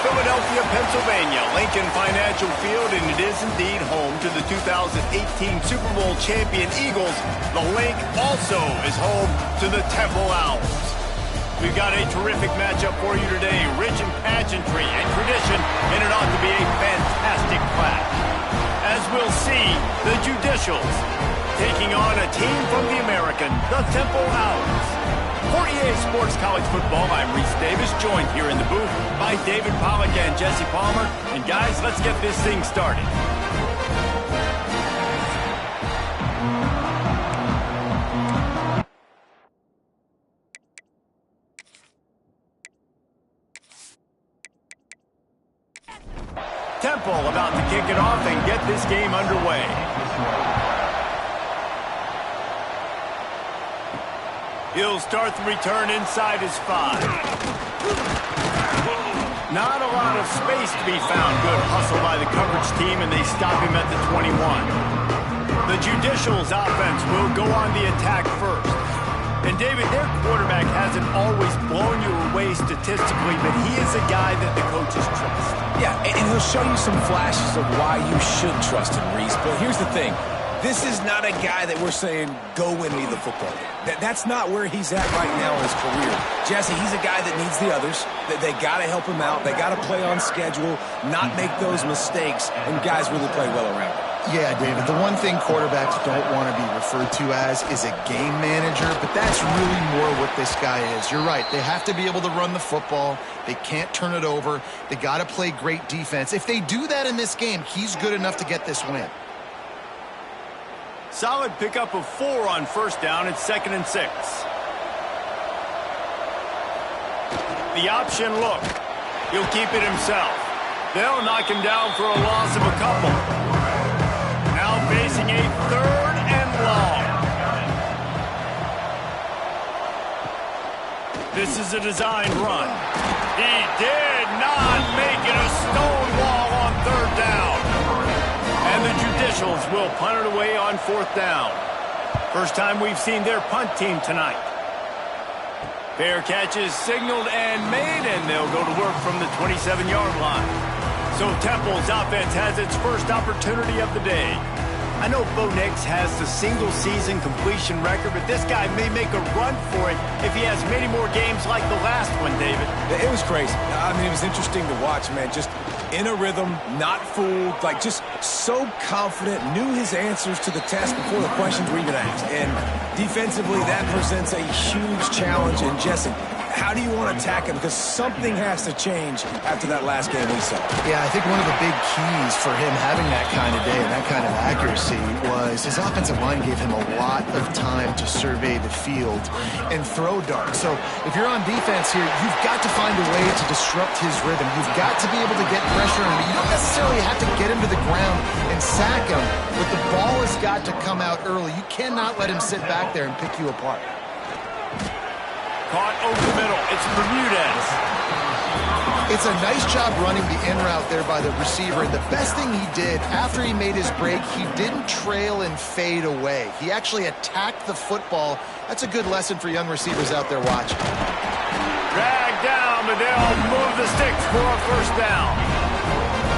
Philadelphia, Pennsylvania, Lincoln Financial Field, and it is indeed home to the 2018 Super Bowl champion Eagles. The Link also is home to the Temple Owls. We've got a terrific matchup for you today, rich in pageantry and tradition, and it ought to be a fantastic clash. As we'll see, the Judicials taking on a team from the American, the Temple Owls. For EA Sports College Football, I'm Reese Davis, joined here in the booth by David Pollack and Jesse Palmer. And guys, let's get this thing started. Temple about to kick it off and get this game underway. He'll start the return inside his 5. Not a lot of space to be found. Good hustle by the coverage team, and they stop him at the 21. The Judicials offense will go on the attack first. And David, their quarterback hasn't always blown you away statistically, but he is a guy that the coaches trust. Yeah, and he'll show you some flashes of why you should trust him, Reese. But here's the thing. This is not a guy that we're saying, go win me the football game. That's not where he's at right now in his career. Jesse, he's a guy that needs the others. They got to help him out. They got to play on schedule, not make those mistakes, and guys really play well around him. Yeah, David, the one thing quarterbacks don't want to be referred to as is a game manager, but that's really more what this guy is. You're right. They have to be able to run the football. They can't turn it over. They got to play great defense. If they do that in this game, he's good enough to get this win. Solid pickup of 4 on first down. It's 2nd and 6. The option look. He'll keep it himself. They'll knock him down for a loss of a couple. Now facing a 3rd and long. This is a designed run. He did not make it a stone wall on 3rd down. And the Judicials will punt it away on 4th down. First time we've seen their punt team tonight. Fair catch is signaled and made, and they'll go to work from the 27-yard line. So Temple's offense has its first opportunity of the day. I know Bo Nix has the single-season completion record, but this guy may make a run for it if he has many more games like the last one, David. It was crazy. I mean, it was interesting to watch, man. Just in a rhythm, not fooled, like just so confident, knew his answers to the test before the questions were even asked. And defensively, that presents a huge challenge. And Jesse, how do you want to attack him? Because something has to change after that last game we saw. Yeah, I think one of the big keys for him having that kind of day and that kind of accuracy was his offensive line gave him a lot of time to survey the field and throw darts. So if you're on defense here, you've got to find a way to disrupt his rhythm. You've got to be able to get pressure on him. You don't necessarily have to get him to the ground and sack him, but the ball has got to come out early. You cannot let him sit back there and pick you apart. Caught over the middle. It's Bermudez. It's a nice job running the in route there by the receiver. And the best thing he did after he made his break, he didn't trail and fade away. He actually attacked the football. That's a good lesson for young receivers out there watching. Dragged down, but they'll move the sticks for a first down.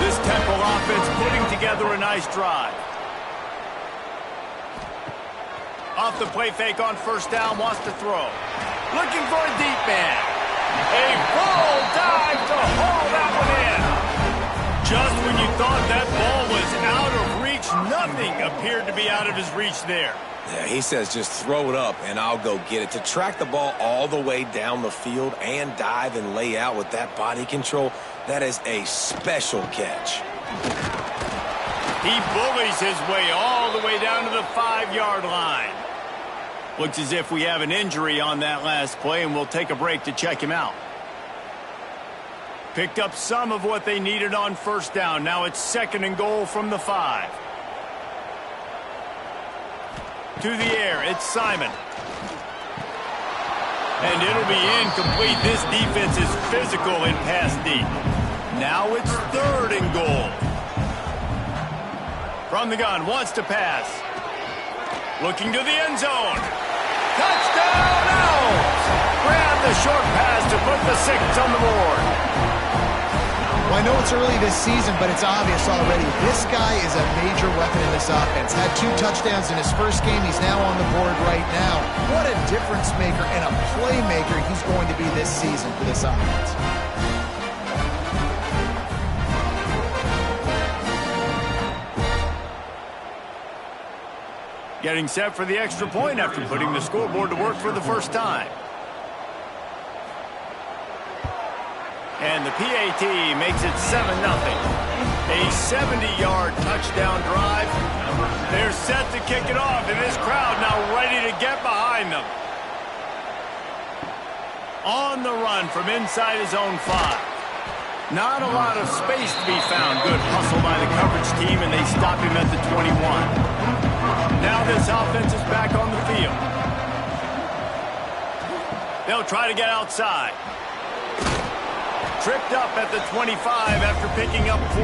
This Temple offense putting together a nice drive. Off the play fake on first down, wants to throw. Looking for a deep man. A full dive to haul that one in. Just when you thought that ball was out of reach, nothing appeared to be out of his reach there. Yeah, he says just throw it up and I'll go get it. To track the ball all the way down the field and dive and lay out with that body control, that is a special catch. He bullies his way all the way down to the 5-yard line. Looks as if we have an injury on that last play, and we'll take a break to check him out. Picked up some of what they needed on first down. Now it's 2nd and goal from the 5. To the air, it's Simon. And it'll be incomplete. This defense is physical in pass deep. Now it's 3rd and goal. From the gun, wants to pass. Looking to the end zone. Touchdown, Owls! Grab the short pass to put the 6 on the board. know it's early this season, but it's obvious already. This guy is a major weapon in this offense. Had 2 touchdowns in his first game. He's now on the board right now. What a difference maker and a playmaker he's going to be this season for this offense. Getting set for the extra point after putting the scoreboard to work for the first time. And the PAT makes it 7-0. A 70-yard touchdown drive. They're set to kick it off, and this crowd now ready to get behind them. On the run from inside his own 5. Not a lot of space to be found. Good hustle by the coverage team, and they stop him at the 21. Now this offense is back on the field. They'll try to get outside. Tripped up at the 25 after picking up 4.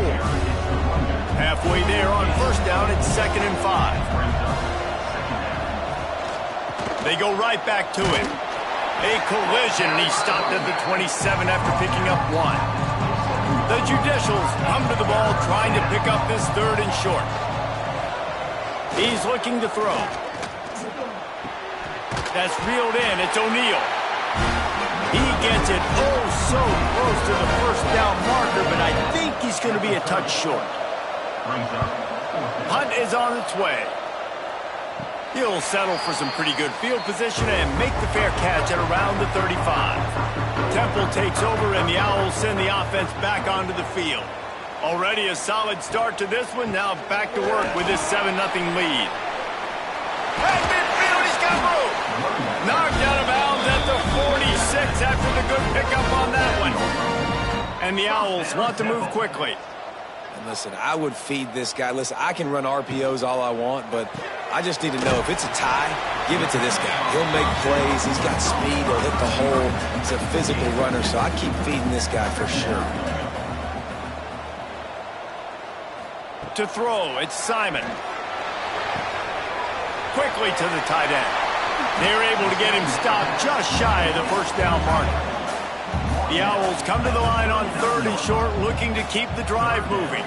Halfway there on first down, it's 2nd and 5. They go right back to him. A collision, and he's stopped at the 27 after picking up 1. The Judicials come to the ball trying to pick up this 3rd and short. He's looking to throw. That's reeled in. It's O'Neal. He gets it oh so close to the first down marker, but I think he's going to be a touch short. Hunt is on its way. He'll settle for some pretty good field position and make the fair catch at around the 35. Temple takes over, and the Owls send the offense back onto the field. Already a solid start to this one. Now back to work with this 7-0 lead. At midfield, he's got room. Knocked out of bounds at the 46 after the good pickup on that one. And the Owls want to move quickly. And listen, I would feed this guy. Listen, I can run RPOs all I want, but I just need to know if it's a tie, give it to this guy. He'll make plays. He's got speed. He'll hit the hole. He's a physical runner, so I keep feeding this guy for sure. To throw, it's Simon. Quickly to the tight end. They're able to get him stopped just shy of the first down marker. The Owls come to the line on 3rd and short, looking to keep the drive moving.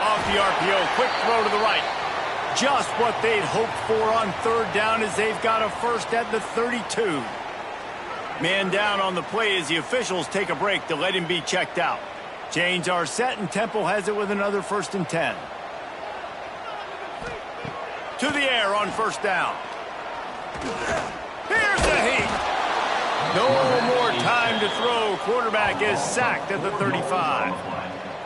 Off the RPO, quick throw to the right. Just what they'd hoped for on 3rd down, as they've got a first at the 32. Man down on the play as the officials take a break to let him be checked out. Chains are set, and Temple has it with another 1st and 10. To the air on first down. Here's the heat. No more time to throw. Quarterback is sacked at the 35.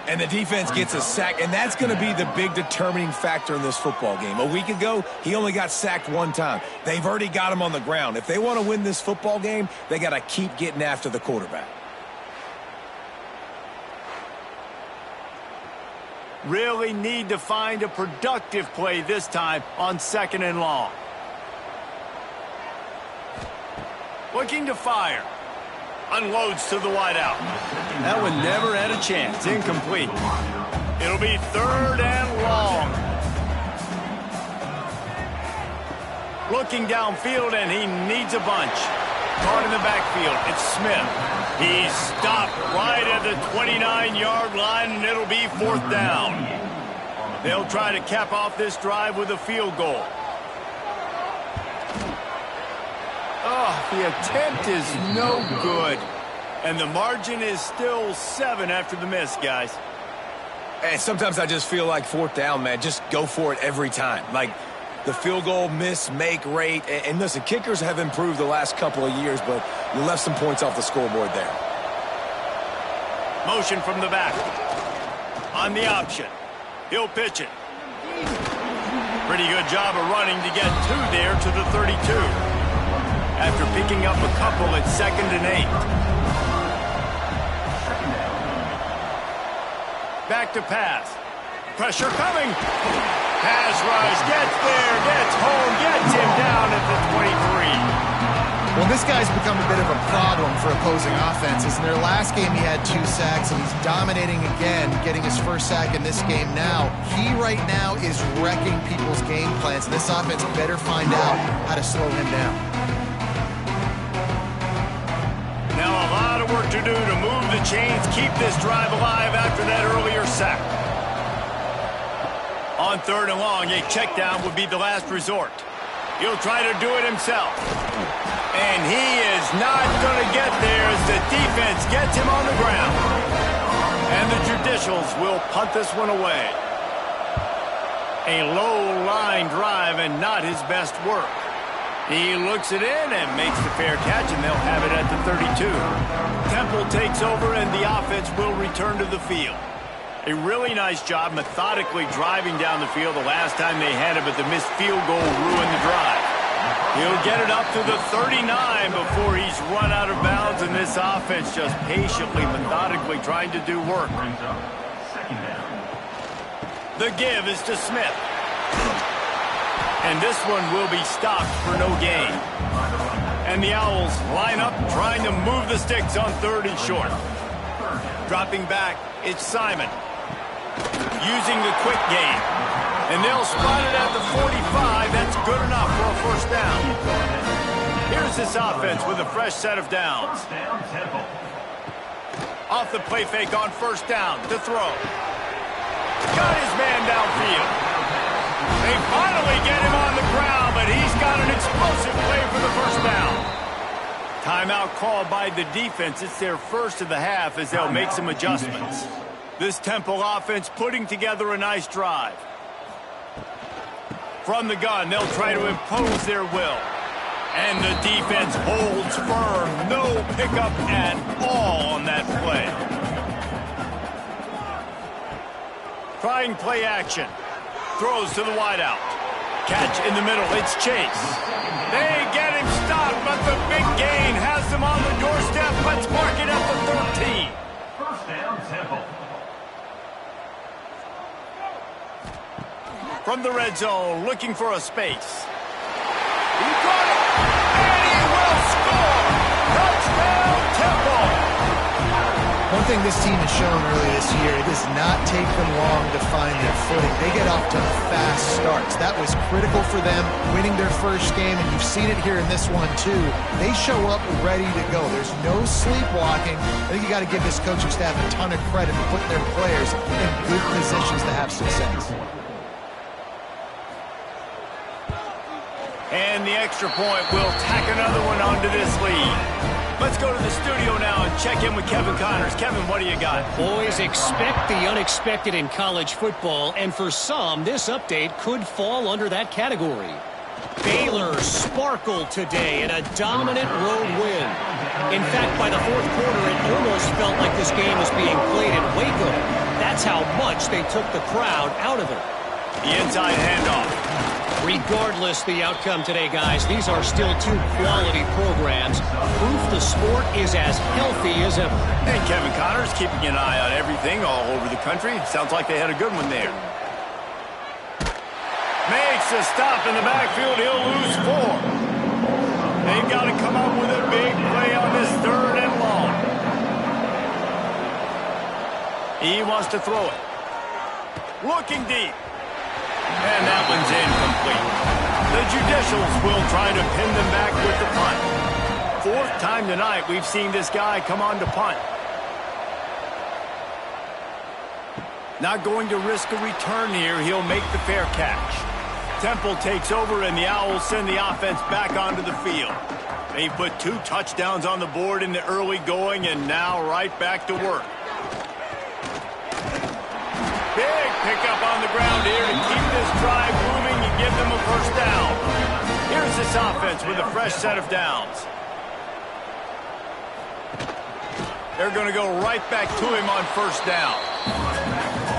And the defense gets a sack, and that's going to be the big determining factor in this football game. A week ago, he only got sacked 1 time. They've already got him on the ground. If they want to win this football game, they got to keep getting after the quarterback. Really need to find a productive play this time on 2nd and long. Looking to fire. Unloads to the wideout. That one never had a chance. Incomplete. It'll be 3rd and long. Looking downfield, and he needs a bunch. Caught in the backfield. It's Smith. He's stopped right at the 29-yard line, and it'll be 4th down. They'll try to cap off this drive with a field goal. Oh, the attempt is no good. And the margin is still 7 after the miss, guys. And sometimes I just feel like 4th down, man. Just go for it every time. Like the field goal miss, make rate. And listen, kickers have improved the last couple of years, but you left some points off the scoreboard there. Motion from the back. On the option. He'll pitch it. Pretty good job of running to get 2 there to the 32. After picking up a couple at 2nd and 8. Back to pass. Pressure coming. Pass rush. Gets there. Gets home. Gets him down at the 23. Well, this guy's become a bit of a problem for opposing offenses. In their last game, he had 2 sacks, and he's dominating again, getting his first sack in this game now. He right now is wrecking people's game plans, and this offense better find out how to slow him down. Now a lot of work work to do to move the chains, keep this drive alive after that earlier sack. On 3rd and long, a check down would be the last resort. He'll try to do it himself. And he is not going to get there as the defense gets him on the ground. And the Judicials will punt this one away. A low-line drive and not his best work. He looks it in and makes the fair catch, and they'll have it at the 32. Temple takes over, and the offense will return to the field. A really nice job methodically driving down the field the last time they had it, but the missed field goal ruined the drive. He'll get it up to the 39 before he's run out of bounds, and this offense just patiently, methodically trying to do work. The give is to Smith. And this one will be stopped for no gain. And the Owls line up trying to move the sticks on 3rd and short. Dropping back, it's Simon. Using the quick game. And they'll spot it at the 45. That's good enough for a first down. Here's this offense with a fresh set of downs. Off the play fake on 1st down to throw. Got his man downfield. They finally get him on the ground, but he's got an explosive play for the first down. Timeout called by the defense. It's their first of the half as they'll make some adjustments. This Temple offense putting together a nice drive. From the gun, they'll try to impose their will. And the defense holds firm. No pickup at all on that play. Trying play action. Throws to the wideout. Catch in the middle. It's Chase. They get him stopped, but the big gain has them on the doorstep. Let's mark it at the 13. First down, Temple. From the red zone, looking for a space. He got it, and he will score! Touchdown, Temple! One thing this team has shown early this year, it does not take them long to find their footing. They get off to fast starts. That was critical for them, winning their first game, and you've seen it here in this one too. They show up ready to go. There's no sleepwalking. I think you got to give this coaching staff a ton of credit for putting their players in good positions to have success. And the extra point will tack another one onto this lead. Let's go to the studio now and check in with Kevin Connors. Kevin, what do you got? Boys, expect the unexpected in college football, and for some, this update could fall under that category. Baylor sparkled today in a dominant road win. In fact, by the 4th quarter, it almost felt like this game was being played in Waco. That's how much they took the crowd out of it. The inside handoff. Regardless the outcome today, guys, these are still 2 quality programs. Proof the sport is as healthy as ever. And Kevin Connors keeping an eye on everything all over the country. Sounds like they had a good one there. Makes a stop in the backfield. He'll lose 4. They've got to come up with a big play on this 3rd and long. He wants to throw it. Looking deep. And that one's incomplete. The Judicials will try to pin them back with the punt. 4th time tonight we've seen this guy come on to punt. Not going to risk a return here. He'll make the fair catch. Temple takes over, and the Owls send the offense back onto the field. They put 2 touchdowns on the board in the early going, and now right back to work. Big pickup on the ground here to keep this drive moving and give them a first down. Here's this offense with a fresh set of downs. They're going to go right back to him on 1st down.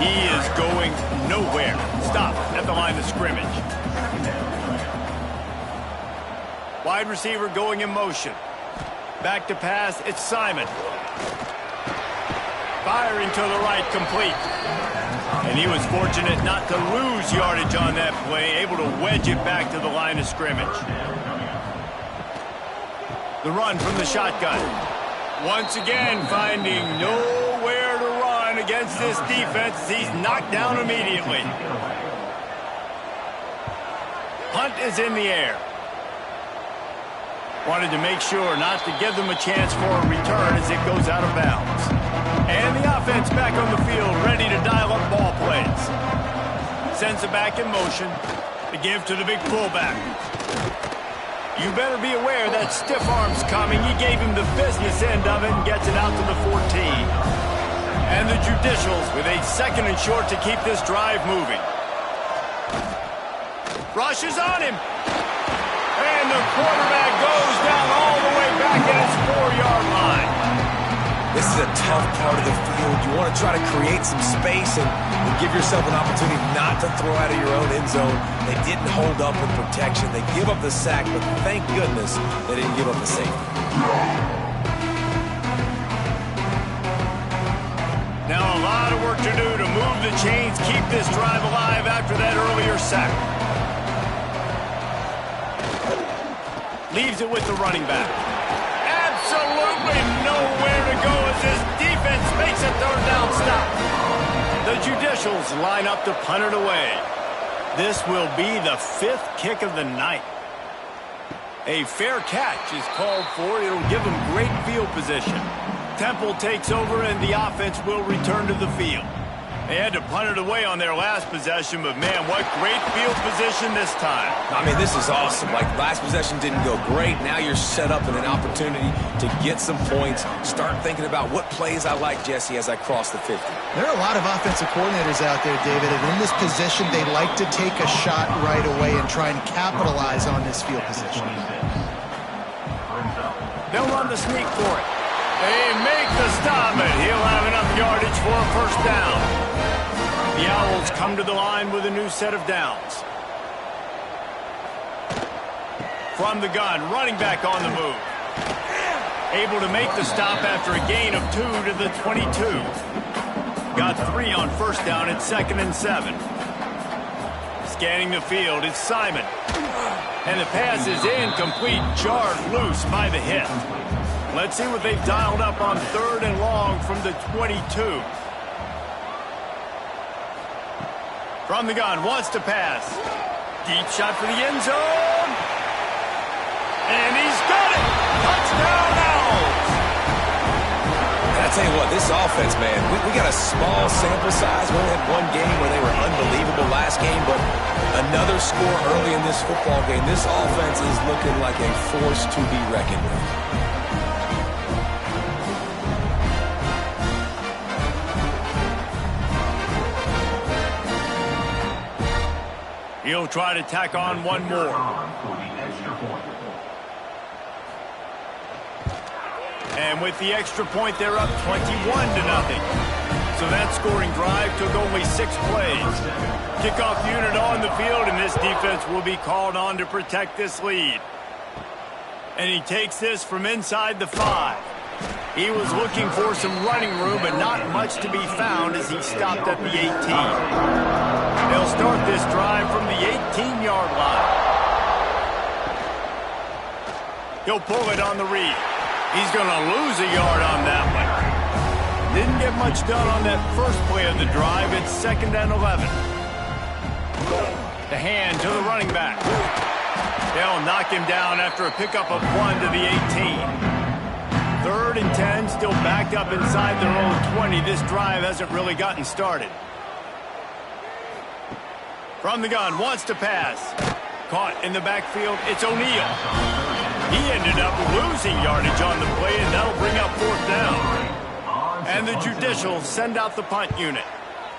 He is going nowhere. Stop at the line of scrimmage. Wide receiver going in motion. Back to pass, it's Simon. Firing to the right, complete. And he was fortunate not to lose yardage on that play, able to wedge it back to the line of scrimmage. The run from the shotgun. Once again, finding nowhere to run against this defense. He's knocked down immediately. Hunt is in the air. Wanted to make sure not to give them a chance for a return as it goes out of bounds. And the offense back on the field, ready to dial up ball plays. Sends it back in motion to give to the big fullback. You better be aware that stiff arm's coming. He gave him the business end of it and gets it out to the 14. And the Judicials with a 2nd and short to keep this drive moving. Rushes on him. And the quarterback goes down all the way back at his 4-yard line. This is a tough part of the field. You want to try to create some space and give yourself an opportunity not to throw out of your own end zone. They didn't hold up with protection. They give up the sack, but thank goodness they didn't give up the safety. Now a lot of work to do to move the chains, keep this drive alive after that earlier sack. Leaves it with the running back. Absolutely nowhere to go as this defense makes a 3rd down stop. The Judicials line up to punt it away. This will be the 5th kick of the night. A fair catch is called for. It'll give them great field position. Temple takes over and the offense will return to the field. They had to punt it away on their last possession, but man, what great field position this time. I mean, this is awesome. Like, last possession didn't go great. Now you're set up in an opportunity to get some points. Start thinking about what plays I like, Jesse, as I cross the 50. There are a lot of offensive coordinators out there, David, and in this position, they like to take a shot right away and try and capitalize on this field position. They'll run the sneak for it. They make the stop, and he'll have enough yardage for a 1st down. The Owls come to the line with a new set of downs. From the gun, running back on the move. Able to make the stop after a gain of 2 to the 22. Got 3 on 1st down at 2nd and 7. Scanning the field, it's Simon. And the pass is incomplete, jarred loose by the hit. Let's see what they've dialed up on 3rd and long from the 22. From the gun, wants to pass. Deep shot for the end zone. And he's got it. Touchdown, Owls. And I tell you what, this offense, man, we got a small sample size. We only had one game where they were unbelievable last game, but another score early in this football game. This offense is looking like a force to be reckoned with. He'll try to tack on one more. And with the extra point, they're up 21-0. So that scoring drive took only 6 plays. Kickoff unit on the field, and this defense will be called on to protect this lead. And he takes this from inside the 5. He was looking for some running room, but not much to be found as he stopped at the 18. They'll start this drive from the 18-yard line. He'll pull it on the read. He's going to lose a yard on that one. Didn't get much done on that first play of the drive. It's 2nd and 11. The hand to the running back. They'll knock him down after a pickup of 1 to the 18. 3rd and 10, still backed up inside their own 20. This drive hasn't really gotten started. From the gun, wants to pass. Caught in the backfield, it's O'Neal. He ended up losing yardage on the play, and that'll bring up 4th down. And the Judicials send out the punt unit.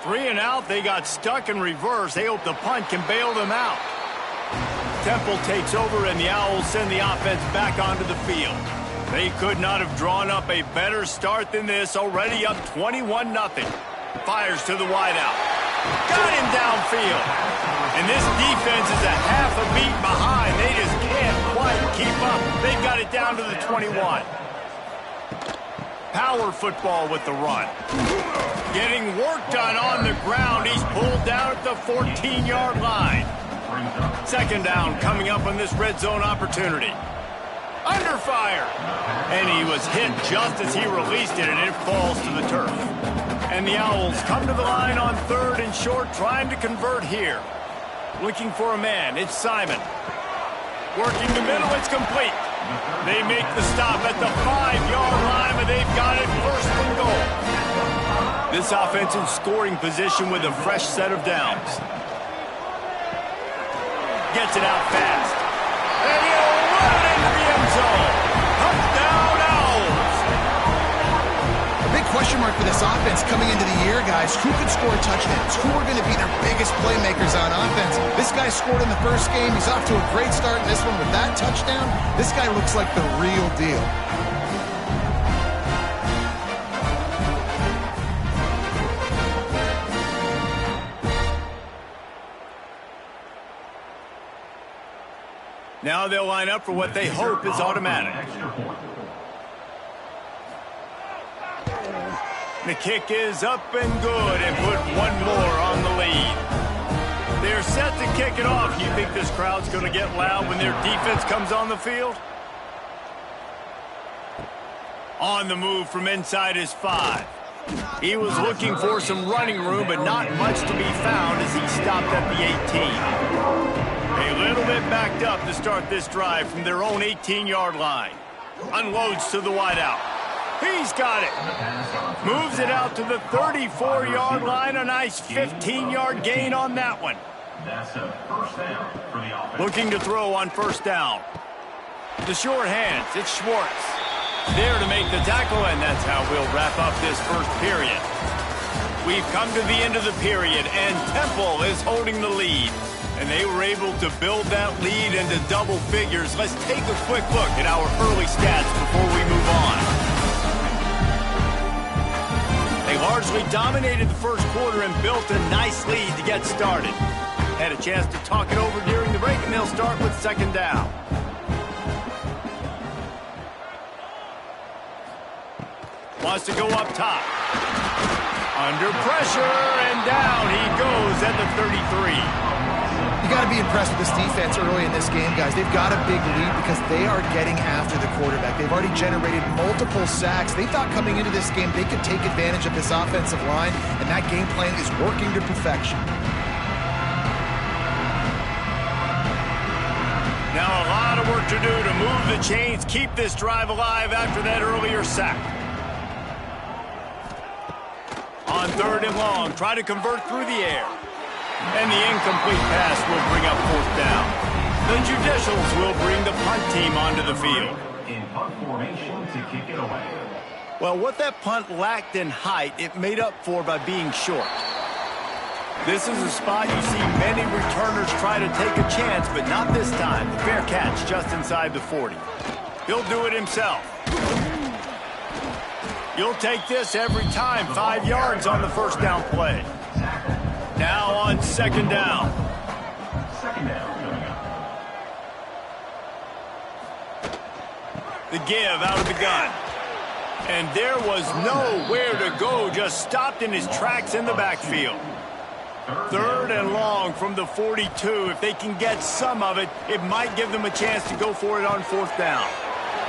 3 and out, they got stuck in reverse. They hope the punt can bail them out. Temple takes over, and the Owls send the offense back onto the field. They could not have drawn up a better start than this, already up 21-0. Fires to the wideout. Got him downfield. And this defense is a half a beat behind. They just can't quite keep up. They've got it down to the 21. Power football with the run. Getting work done on the ground. He's pulled down at the 14-yard line. 2nd down coming up on this red zone opportunity. Under fire. And he was hit just as he released it, and it falls to the turf. And the Owls come to the line on 3rd and short, trying to convert here. Looking for a man. It's Simon. Working the middle. It's complete. They make the stop at the 5-yard line, but they've got it first and goal. This offense in scoring position with a fresh set of downs. Gets it out fast. And he'll run it into the end zone. Touchdown, Owls. A big question mark for this offense coming into the year, guys. Who could score touchdowns? Who are going to be their biggest playmakers on offense? This guy scored in the first game. He's off to a great start in this one with that touchdown. This guy looks like the real deal. Now they'll line up for what they hope is automatic. The kick is up and good and put one more on the lead. They're set to kick it off. You think this crowd's going to get loud when their defense comes on the field? On the move from inside his 5. He was looking for some running room, but not much to be found as he stopped at the 18. A little bit backed up to start this drive from their own 18-yard line. Unloads to the wideout. He's got it. Moves it out to the 34-yard line. A nice 15-yard gain on that one. That's a first down for the offense. Looking to throw on first down. The short hands. It's Schwartz. There to make the tackle, and that's how we'll wrap up this first period. We've come to the end of the period, and Temple is holding the lead. And they were able to build that lead into double figures. Let's take a quick look at our early stats before we move on. They largely dominated the first quarter and built a nice lead to get started. Had a chance to talk it over during the break, and they'll start with second down. Wants to go up top. Under pressure, and down he goes at the 33. You got to be impressed with this defense early in this game, guys. They've got a big lead because they are getting after the quarterback. They've already generated multiple sacks. They thought coming into this game they could take advantage of this offensive line, and that game plan is working to perfection. Now a lot of work to do to move the chains, keep this drive alive after that earlier sack. On third and long, try to convert through the air. And the incomplete pass will bring up fourth down. The Judicials will bring the punt team onto the field. In punt formation to kick it away. Well, what that punt lacked in height, it made up for by being short. This is a spot you see many returners try to take a chance, but not this time. The fair catch just inside the 40. He'll do it himself. You'll take this every time. 5 yards on the first down play. Now on second down. Second down coming up. The give out of the gun. And there was nowhere to go, just stopped in his tracks in the backfield. Third and long from the 42. If they can get some of it, it might give them a chance to go for it on fourth down.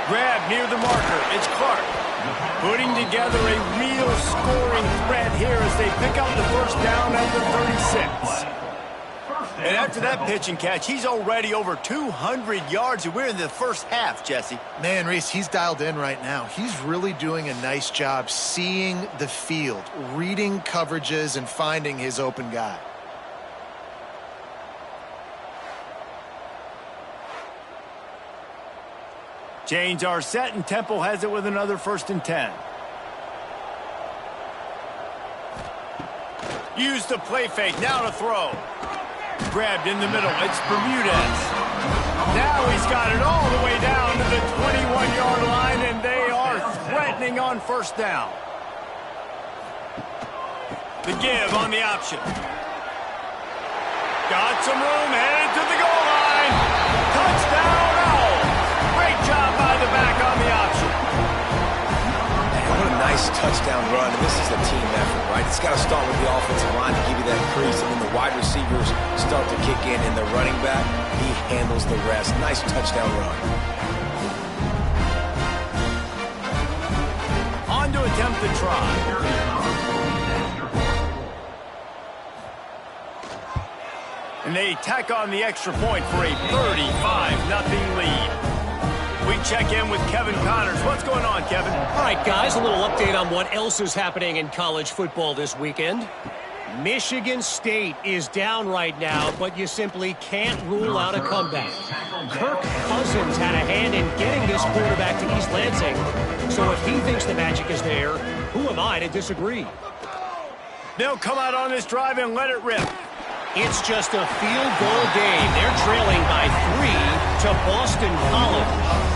Grab near the marker. It's Clark. Putting together a real scoring threat here as they pick up the first down at the 36. And after that pitch and catch, he's already over 200 yards, and we're in the first half, Jesse. Man, Reese, he's dialed in right now. He's really doing a nice job seeing the field, reading coverages, and finding his open guy. Chains are set, and Temple has it with another 1st and 10. Use the play fake, now to throw. Grabbed in the middle, it's Bermudez. Now he's got it all the way down to the 21-yard line, and they are threatening on first down. The give on the option. Got some room, headed to the goal line. Touchdown, Owls. Great job by the back on the option. Man, what a nice touchdown run. And this is a team effort, right? It's got to start with the offensive line to give you that crease, and then the wide receivers start to kick in, and the running back, he handles the rest. Nice touchdown run. On to attempt the try. And they tack on the extra point for a 35-0 lead. We check in with Kevin Connors. What's going on, Kevin? All right, guys, a little update on what else is happening in college football this weekend. Michigan State is down right now, but you simply can't rule out a comeback. Kirk Cousins had a hand in getting this quarterback to East Lansing, so if he thinks the magic is there, who am I to disagree? They'll come out on this drive and let it rip. It's just a field goal game. They're trailing by 3 to Boston College.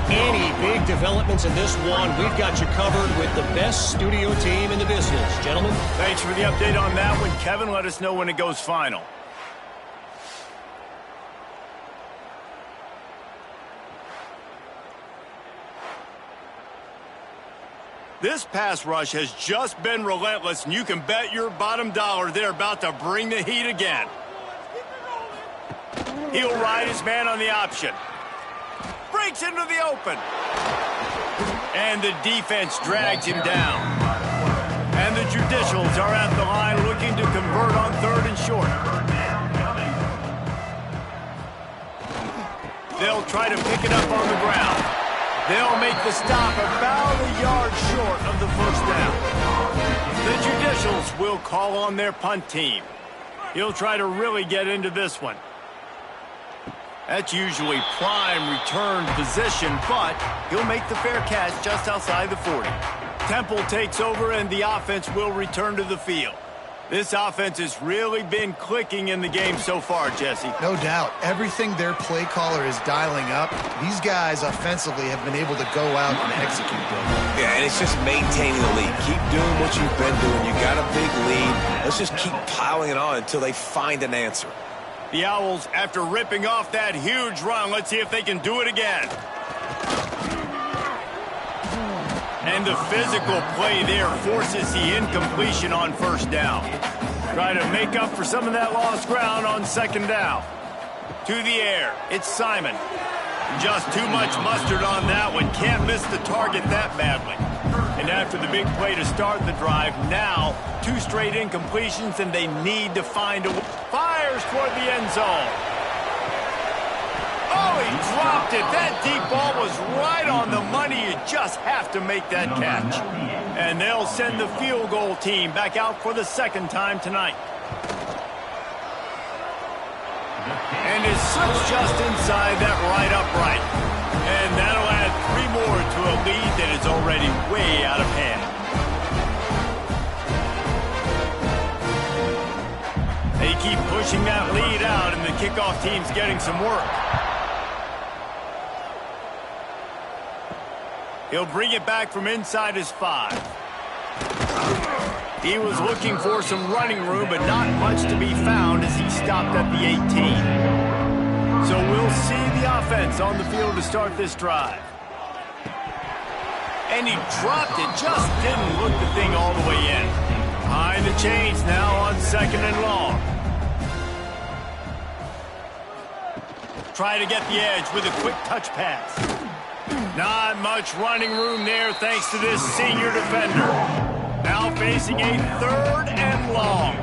Any big developments in this one, we've got you covered with the best studio team in the business. Gentlemen. Thanks for the update on that one, Kevin. Let us know when it goes final. This pass rush has just been relentless, and you can bet your bottom dollar they're about to bring the heat again. He'll ride his man on the option. Breaks into the open. And the defense drags him down. And the Judicials are at the line looking to convert on 3rd and short. They'll try to pick it up on the ground. They'll make the stop about a yard short of the first down. The Judicials will call on their punt team. He'll try to really get into this one. That's usually prime return position, but he'll make the fair catch just outside the 40. Temple takes over, and the offense will return to the field. This offense has really been clicking in the game so far, Jesse. No doubt. Everything their play caller is dialing up, these guys offensively have been able to go out and execute them. Yeah, and it's just maintaining the lead. Keep doing what you've been doing. You got a big lead. Let's just keep piling it on until they find an answer. The Owls, after ripping off that huge run, let's see if they can do it again. And the physical play there forces the incompletion on first down. Try to make up for some of that lost ground on 2nd down. To the air, it's Simon. Just too much mustard on that one. Can't miss the target that badly. And after the big play to start the drive, now 2 straight incompletions, and they need to find a... Fires toward the end zone. Oh, he dropped it. That deep ball was right on the money. You just have to make that catch. And they'll send the field goal team back out for the 2nd time tonight. And his slip's just inside that right upright. And that'll add 3 more to a lead that is already way out of hand. They keep pushing that lead out, and the kickoff team's getting some work. He'll bring it back from inside his 5. He was looking for some running room, but not much to be found as he stopped at the 18. So we'll see the offense on the field to start this drive. And he dropped it, just didn't look the thing all the way in. Behind the chains now on 2nd and long. Try to get the edge with a quick touch pass. Not much running room there thanks to this senior defender. Now facing a 3rd and long.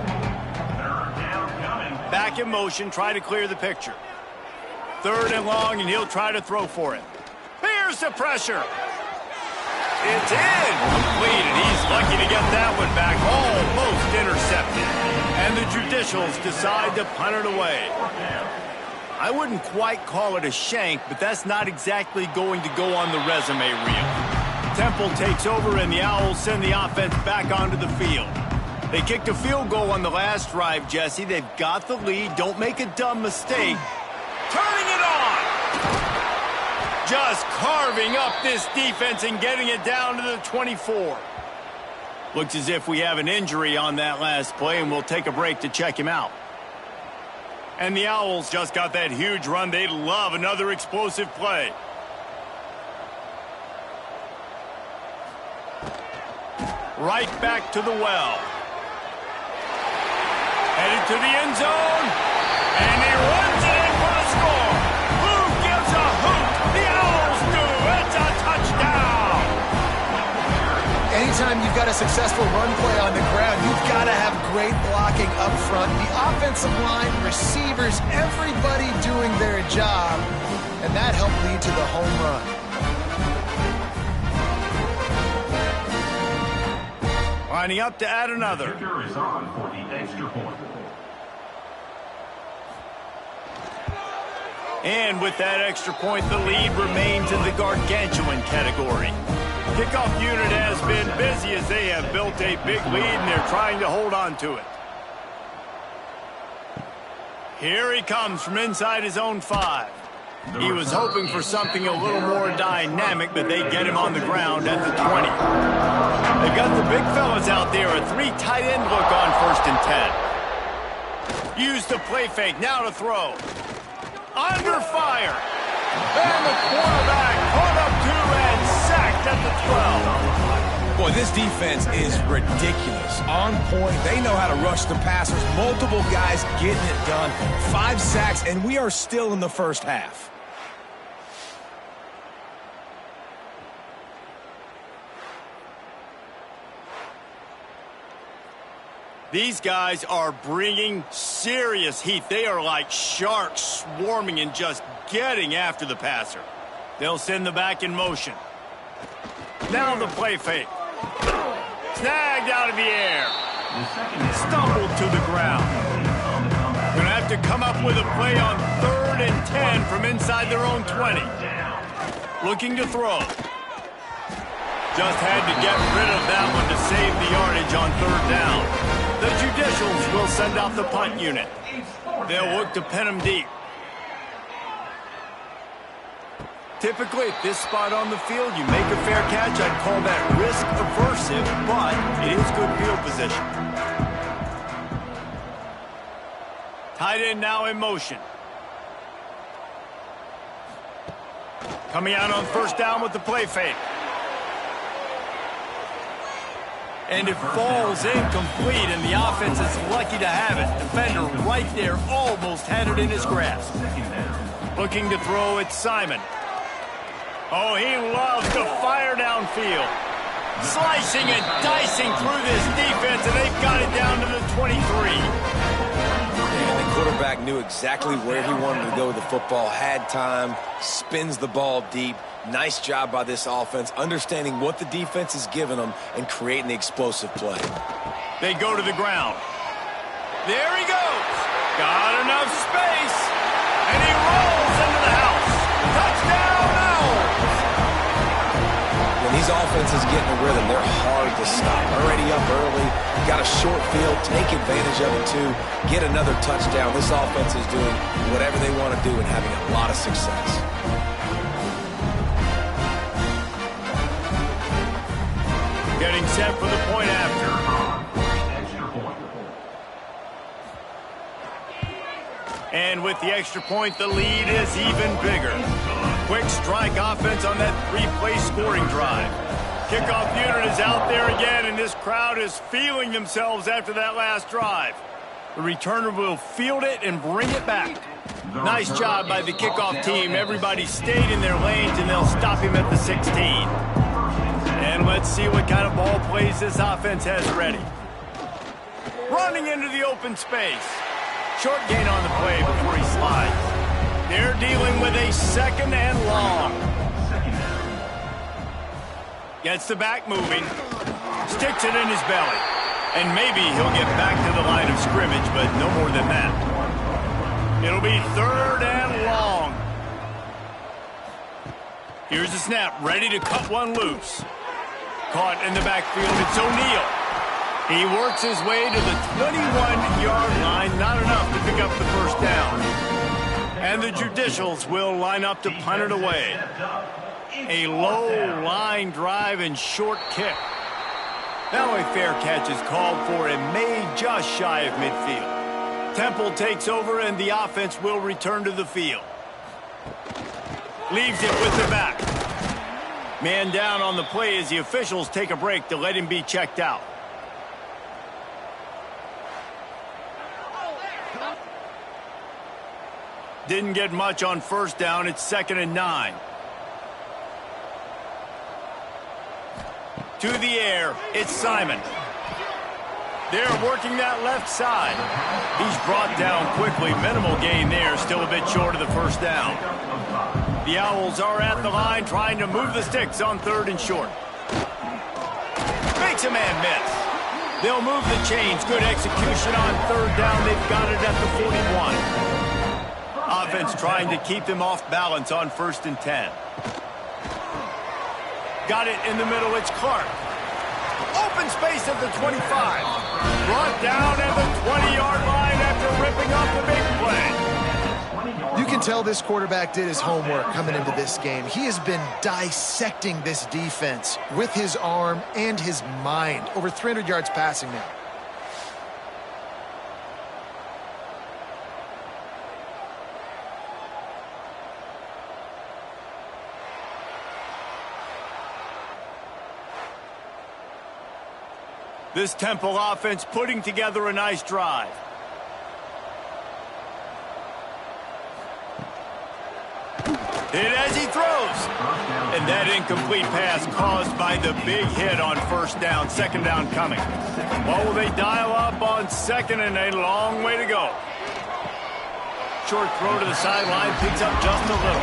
Back in motion, try to clear the picture. 3rd and long, and he'll try to throw for it. Here's the pressure. It's incomplete, and he's lucky to get that one back. Almost intercepted. And the Judicials decide to punt it away. I wouldn't quite call it a shank, but that's not exactly going to go on the resume reel. Temple takes over, and the Owls send the offense back onto the field. They kicked a field goal on the last drive, Jesse. They've got the lead. Don't make a dumb mistake. Turning it on! Just carving up this defense and getting it down to the 24. Looks as if we have an injury on that last play, and we'll take a break to check him out. And the Owls just got that huge run. They love another explosive play. Right back to the well. Headed to the end zone. And he runs it in for the score. Who gives a hoot? The Owls do. It's a touchdown. anytime you've got a successful run play on the ground, you've got to have great blocking up front. The offensive line, receivers, everybody doing their job, and that helped lead to the home run. Lining up to add another. Kicker is on for the extra point. And with that extra point, the lead remains in the gargantuan category. Kickoff unit has been busy as they have built a big lead, and they're trying to hold on to it. Here he comes from inside his own 5. He was hoping for something a little more dynamic, but they get him on the ground at the 20. They've got the big fellas out there, a 3 tight end look on 1st and 10. Use the play fake, now to throw. Under fire. And the quarterback caught up to and sacked at the 12. Boy, this defense is ridiculous. On point. They know how to rush the passers. Multiple guys getting it done. 5 sacks, and we are still in the first half. These guys are bringing serious heat. They are like sharks swarming and just getting after the passer. They'll send the back in motion. Now the play fake. Snagged out of the air. Stumbled to the ground. Going to have to come up with a play on 3rd and 10 from inside their own 20. Looking to throw. Just had to get rid of that one to save the yardage on 3rd down. The Judicials will send out the punt unit. They'll look to pin them deep. Typically, at this spot on the field, you make a fair catch. I'd call that risk aversive, but it is good field position. Tight end now in motion. Coming out on 1st down with the play fake. And it falls incomplete, and the offense is lucky to have it. Defender right there almost had it in his grasp. Looking to throw, it's Simon. Oh, he loves to fire downfield. Slicing and dicing through this defense, and they've got it down to the 23. And the quarterback knew exactly where he wanted to go with the football, had time, spins the ball deep. Nice job by this offense, understanding what the defense is giving them and creating the explosive play. They go to the ground. There he goes. Got enough space. And he rolls into the house. Touchdown, Owls. When these offenses get in a rhythm, they're hard to stop. Already up early, got a short field, take advantage of it too, get another touchdown. This offense is doing whatever they want to do and having a lot of success. Getting set for the point after. Extra point. And with the extra point, the lead is even bigger. Quick strike offense on that 3-play scoring drive. Kickoff unit is out there again, and this crowd is feeling themselves after that last drive. The returner will field it and bring it back. Nice job by the kickoff team. Everybody stayed in their lanes, and they'll stop him at the 16. And let's see what kind of ball plays this offense has ready. Running into the open space. Short gain on the play before he slides. They're dealing with a 2nd and long. Gets the back moving. Sticks it in his belly. And maybe he'll get back to the line of scrimmage, but no more than that. It'll be 3rd and long. Here's the snap, ready to cut one loose. Caught in the backfield, it's O'Neal. He works his way to the 21-yard line, not enough to pick up the 1st down. And the Judicials will line up to punt it away. A low line drive and short kick. Now a fair catch is called for and made just shy of midfield. Temple takes over and the offense will return to the field. Leaves it with the back. Man down on the play as the officials take a break to let him be checked out. Didn't get much on 1st down. It's 2nd and 9. to the air. It's Simon. They're working that left side. He's brought down quickly. Minimal gain there. Still a bit short of the first down. The Owls are at the line trying to move the sticks on 3rd and short. Makes a man miss. They'll move the chains. Good execution on 3rd down. They've got it at the 41. Offense trying to keep them off balance on 1st and 10. Got it in the middle. It's Clark. Open space at the 25. Brought down at the 20-yard line after ripping off the big play. You can tell this quarterback did his homework coming into this game. He has been dissecting this defense with his arm and his mind. Over 300 yards passing now. This Temple offense putting together a nice drive. Hit as he throws. And that incomplete pass caused by the big hit on 1st down. 2nd down coming. What will they dial up on 2nd and a long way to go? Short throw to the sideline, picks up just a little.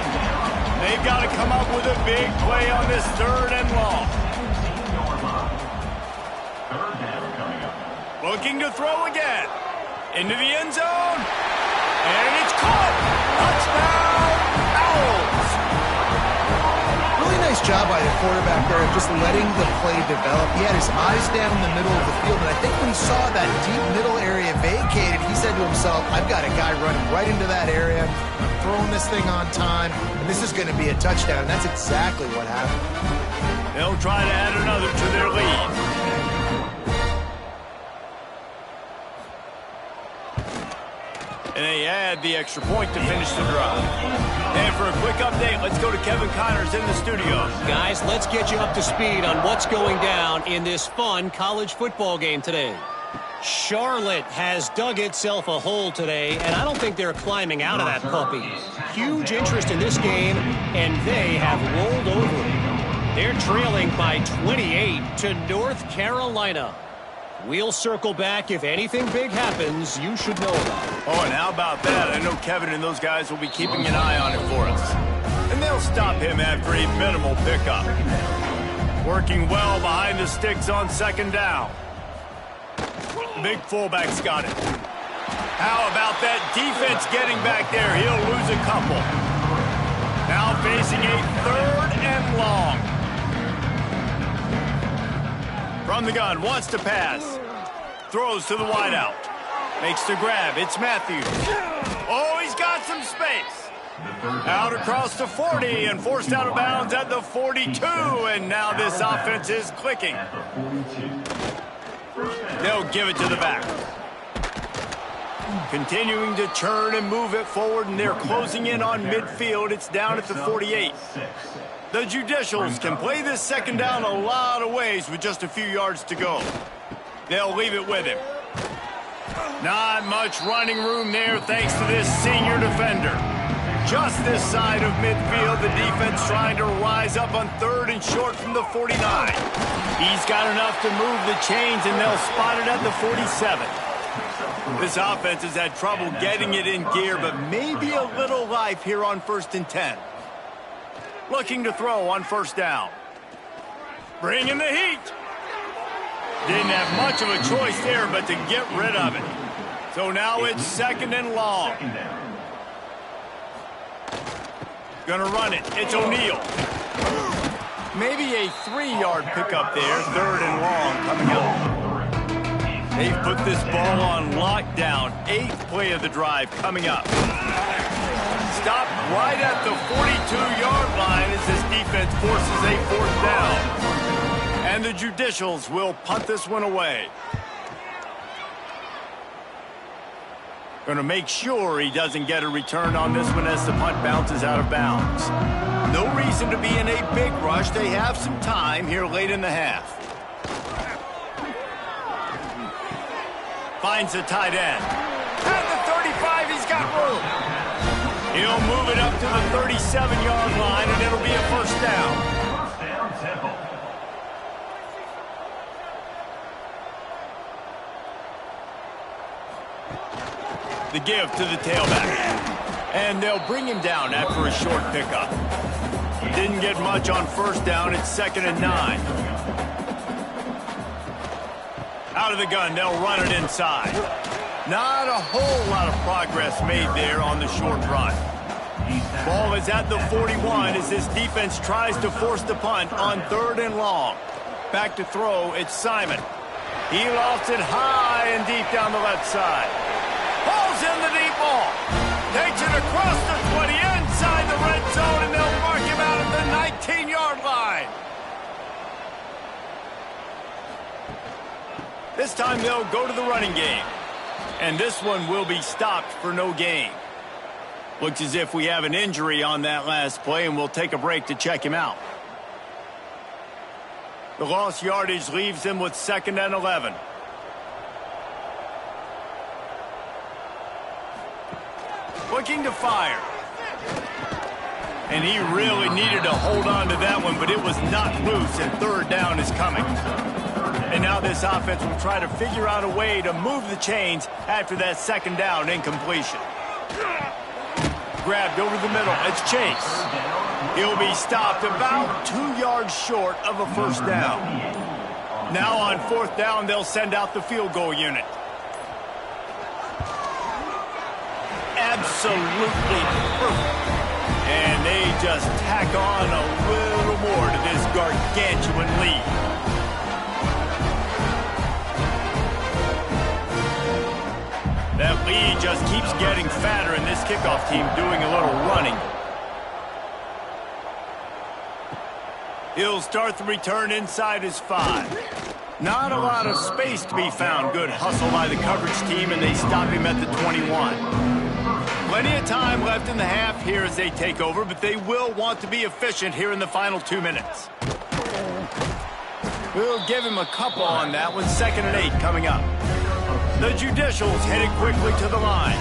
They've got to come up with a big play on this 3rd and long. Looking to throw again. Into the end zone. And it's caught. Touchdown, Owls. Really nice job by the quarterback there of just letting the play develop. He had his eyes down in the middle of the field, and I think when he saw that deep middle area vacated, he said to himself, I've got a guy running right into that area. I'm throwing this thing on time, and this is going to be a touchdown. And that's exactly what happened. They'll try to add another to their lead. And they add the extra point to finish the drive. And for a quick update, let's go to Kevin Connors in the studio. Guys, let's get you up to speed on what's going down in this fun college football game today. Charlotte has dug itself a hole today, and I don't think they're climbing out of that puppy. Huge interest in this game, and they have rolled over. They're trailing by 28 to North Carolina. We'll circle back. If anything big happens, you should know about it. Oh, and how about that? I know Kevin and those guys will be keeping an eye on it for us. And they'll stop him after a minimal pickup. Working well behind the sticks on 2nd down. Big fullback's got it. How about that defense getting back there? He'll lose a couple. Now facing a 3rd and long. From the gun, wants to pass. Throws to the wideout. Makes the grab. It's Matthews. Oh, he's got some space. Out across the 40 and forced out of bounds at the 42. And now this offense is clicking. They'll give it to the back. Continuing to churn and move it forward, and they're closing in on midfield. It's down at the 48. The Judicials can play this 2nd down a lot of ways with just a few yards to go. They'll leave it with him. Not much running room there thanks to this senior defender. Just this side of midfield, the defense trying to rise up on 3rd and short from the 49. He's got enough to move the chains, and they'll spot it at the 47. This offense has had trouble getting it in gear, but maybe a little life here on 1st and 10. Looking to throw on 1st down. Bringing the heat. Didn't have much of a choice there but to get rid of it. So now it's 2nd and long. Gonna run it. It's O'Neal. Maybe a 3-yard pickup there. 3rd and long coming up. They've put this ball on lockdown. 8th play of the drive coming up. Stopped right at the 42-yard line as this defense forces a 4th down. And the Judicials will punt this one away. Going to make sure he doesn't get a return on this one as the punt bounces out of bounds. No reason to be in a big rush. They have some time here late in the half. Finds the tight end. At the 35, he's got room. He'll move it up to the 37-yard line, and it'll be a 1st down. The give to the tailback. And they'll bring him down after a short pickup. Didn't get much on first down. It's 2nd and 9. Out of the gun, they'll run it inside. Not a whole lot of progress made there on the short run. Ball is at the 41 as this defense tries to force the punt on 3rd and long. Back to throw, it's Simon. He lofts it high and deep down the left side. Pulls in the deep ball. Takes it across the 20 inside the red zone, and they'll mark him out at the 19-yard line. This time they'll go to the running game. And this one will be stopped for no gain. Looks as if we have an injury on that last play, and we'll take a break to check him out. The lost yardage leaves him with 2nd and 11. Looking to fire. And he really needed to hold on to that one, but it was not loose, and 3rd down is coming. And now this offense will try to figure out a way to move the chains after that 2nd down incompletion. Grabbed over the middle. It's Chase. He'll be stopped about 2 yards short of a 1st down. Now on 4th down, they'll send out the field goal unit. Absolutely perfect. And they just tack on a little more to this gargantuan lead. That lead just keeps getting fatter, and this kickoff team doing a little running. He'll start the return inside his 5. Not a lot of space to be found. Good hustle by the coverage team, and they stop him at the 21. Plenty of time left in the half here as they take over, but they will want to be efficient here in the final 2 minutes. We'll give him a couple on that one. 2nd and 8 coming up. The Judicials headed quickly to the line.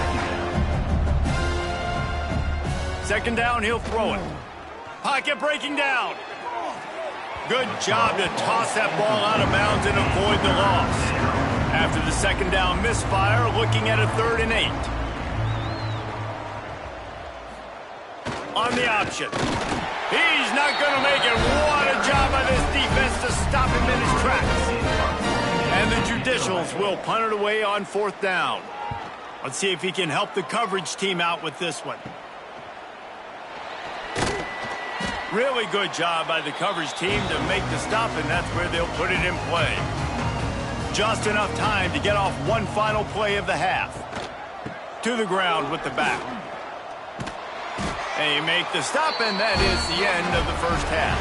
2nd down, he'll throw it. Pocket breaking down. Good job to toss that ball out of bounds and avoid the loss. After the 2nd down misfire, looking at a 3rd and 8. On the option. He's not going to make it. What a job by this defense to stop him in his tracks. And the Judicials will punt it away on 4th down. Let's see if he can help the coverage team out with this one. Really good job by the coverage team to make the stop, and that's where they'll put it in play. Just enough time to get off one final play of the half. To the ground with the back. They make the stop, and that is the end of the first half.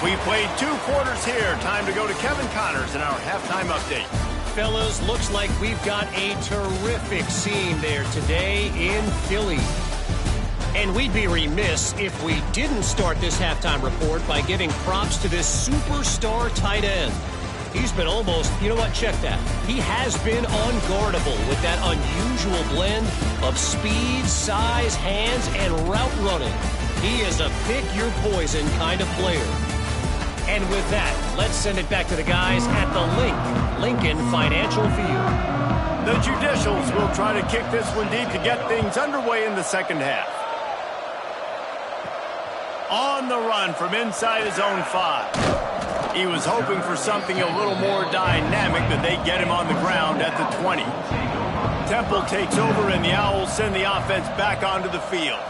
We played 2 quarters here. Time to go to Kevin Connors in our halftime update. Fellas, looks like we've got a terrific scene there today in Philly. And we'd be remiss if we didn't start this halftime report by giving props to this superstar tight end. He's been almost, you know what, check that. He has been unguardable with that unusual blend of speed, size, hands, and route running. He is a pick-your-poison kind of player. And with that, let's send it back to the guys at the Lincoln Financial Field. The Judicials will try to kick this one deep to get things underway in the 2nd half. On the run from inside his own 5. He was hoping for something a little more dynamic, but they get him on the ground at the 20. Temple takes over, and the Owls send the offense back onto the field.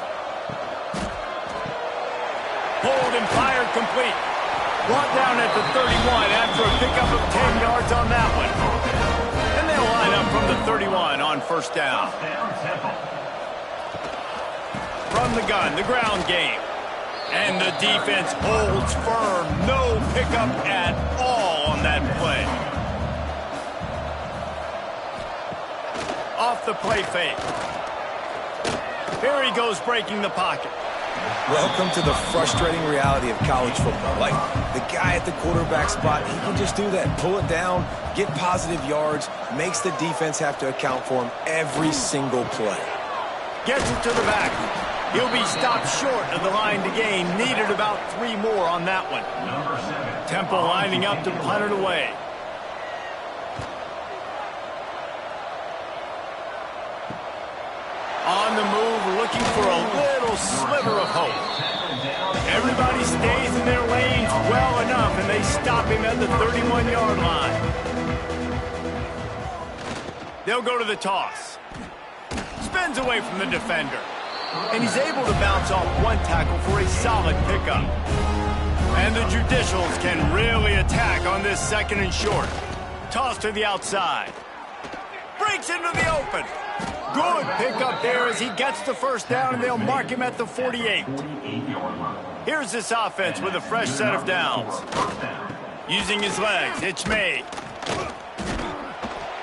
Pulled and fired complete. Brought down at the 31 after a pickup of 10 yards on that one. And they'll line up from the 31 on 1st down. From the gun, the ground game. And the defense holds firm. No pickup at all on that play. Off the play fake. Here he goes breaking the pocket. Welcome to the frustrating reality of college football. Like, the guy at the quarterback spot, he can just do that. Pull it down, get positive yards, makes the defense have to account for him every single play. Gets it to the back. He'll be stopped short of the line to gain. Needed about 3 more on that one. Temple lining up to punt it away. little sliver of hope. Everybody stays in their lanes well enough, and they stop him at the 31-yard line. They'll go to the toss. Spins away from the defender. And he's able to bounce off one tackle for a solid pickup. And the Judicials can really attack on this 2nd and short. Toss to the outside. Breaks into the open. Good pickup there as he gets the first down, and they'll mark him at the 48. Here's this offense with a fresh set of downs. Using his legs, it's made.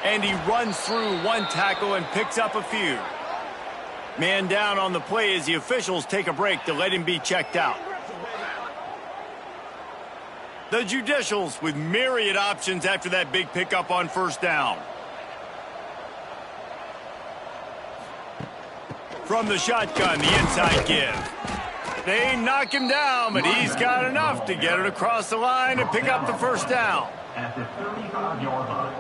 And he runs through one tackle and picks up a few. Man down on the play as the officials take a break to let him be checked out. The Judicials with myriad options after that big pickup on first down. From the shotgun, the inside give. They knock him down, but he's got enough to get it across the line and pick up the first down. At the 35-yard line.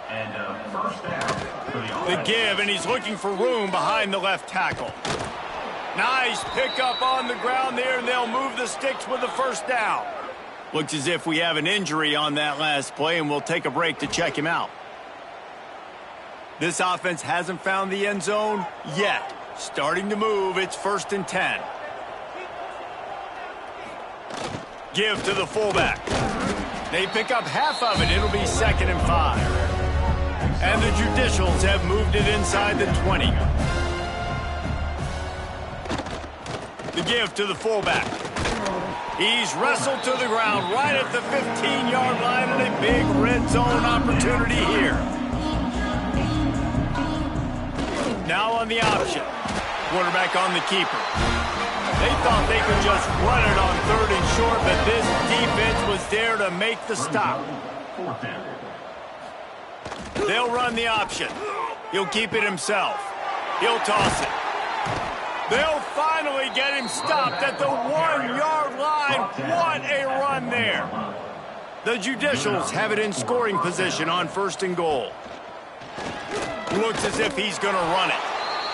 And first down for the The give, and he's looking for room behind the left tackle. Nice pickup on the ground there, and they'll move the sticks with the first down. Looks as if we have an injury on that last play, and we'll take a break to check him out. This offense hasn't found the end zone yet. Starting to move, it's 1st and 10. Give to the fullback. They pick up half of it. It'll be 2nd and 5. And the Judicials have moved it inside the 20. The give to the fullback. He's wrestled to the ground right at the 15-yard line, and a big red zone opportunity here. Now on the option. Quarterback on the keeper. They thought they could just run it on 3rd and short, but this defense was there to make the stop. They'll run the option. He'll keep it himself. He'll toss it. They'll finally get him stopped at the 1-yard line. What a run there. The Judicials have it in scoring position on 1st and goal. Looks as if he's going to run it.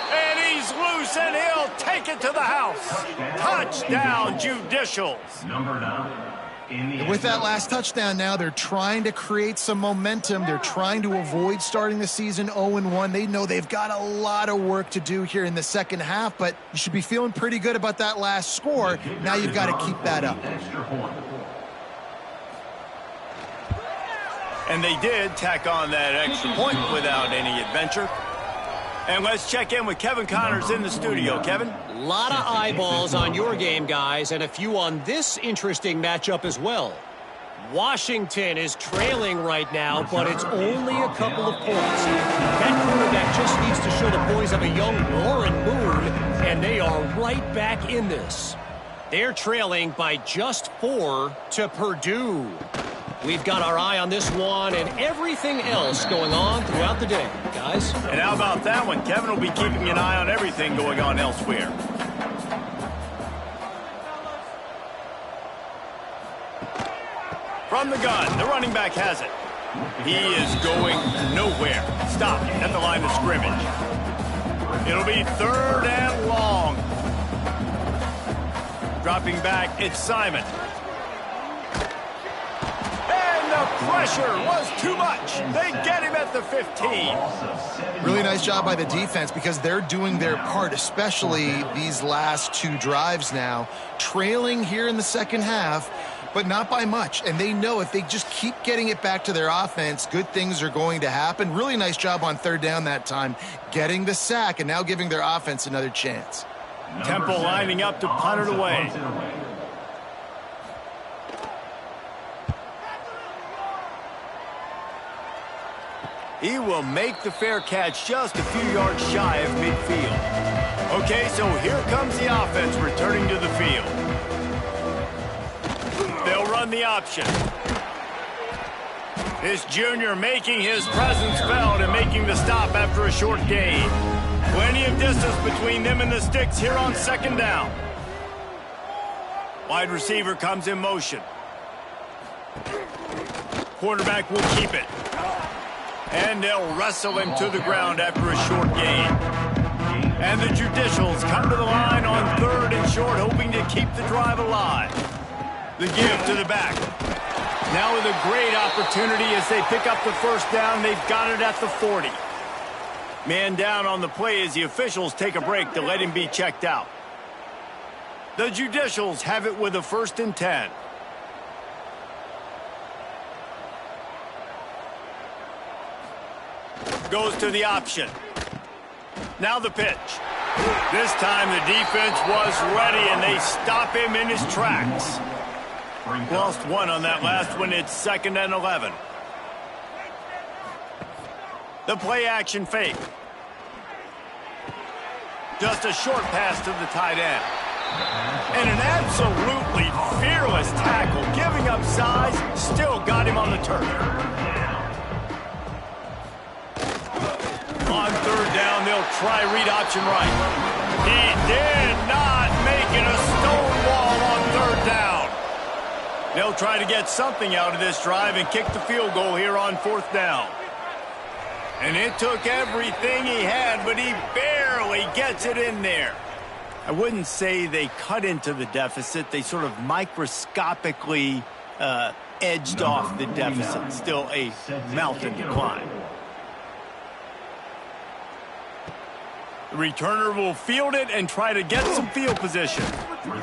And he's loose, and he'll take it to the house. Touchdown, Judicials. Number 9. And with that last touchdown now, they're trying to create some momentum. They're trying to avoid starting the season 0-1. They know they've got a lot of work to do here in the second half, but you should be feeling pretty good about that last score. Now you've got to keep that up. And they did tack on that extra point without any adventure. And let's check in with Kevin Connors in the studio. Kevin? A lot of eyeballs on your game, guys, and a few on this interesting matchup as well. Washington is trailing right now, but it's only a couple of points. That quarterback just needs to show the boys of a young Warren Moon, and they are right back in this. They're trailing by just 4 to Purdue. We've got our eye on this one and everything else going on throughout the day, guys. And how about that one? Kevin will be keeping an eye on everything going on elsewhere. From the gun, the running back has it. He is going nowhere. Stop at the line of scrimmage. It'll be 3rd and long. Dropping back, it's Simon. The pressure was too much. They get him at the 15. Really nice job by the defense because they're doing their part, especially these last 2 drives now. Trailing here in the second half, but not by much. And they know if they just keep getting it back to their offense, good things are going to happen. Really nice job on 3rd down that time, getting the sack and now giving their offense another chance. Temple lining up to punt it away. He will make the fair catch just a few yards shy of midfield. Okay, so here comes the offense returning to the field. They'll run the option. This junior making his presence felt and making the stop after a short gain. Plenty of distance between them and the sticks here on 2nd down. Wide receiver comes in motion. Quarterback will keep it. And they'll wrestle him to the ground after a short gain. And the Judicials come to the line on 3rd and short, hoping to keep the drive alive. The give to the back. Now with a great opportunity as they pick up the first down. They've got it at the 40. Man down on the play as the officials take a break to let him be checked out. The Judicials have it with a 1st and 10. Goes to the option. Now the pitch. This time the defense was ready and they stop him in his tracks. Lost one on that last one. It's 2nd and 11. The play action fake. Just a short pass to the tight end. And an absolutely fearless tackle, giving up size, still got him on the turf. On 3rd down, they'll try read option right. He did not make it a stonewall on 3rd down. They'll try to get something out of this drive and kick the field goal here on 4th down. And it took everything he had, but he barely gets it in there. I wouldn't say they cut into the deficit. They sort of microscopically edged off the deficit. Still a mountain to climb. The returner will field it and try to get some field position.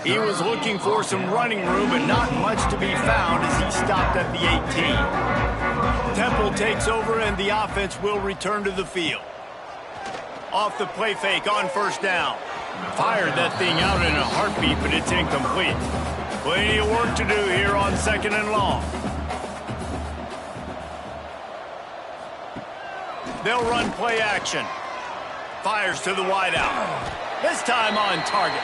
He was looking for some running room, but not much to be found as he stopped at the 18. Temple takes over and the offense will return to the field. Off the play fake on 1st down. Fired that thing out in a heartbeat, but it's incomplete. Plenty of work to do here on 2nd and long. They'll run play action. Fires to the wideout. This time on target.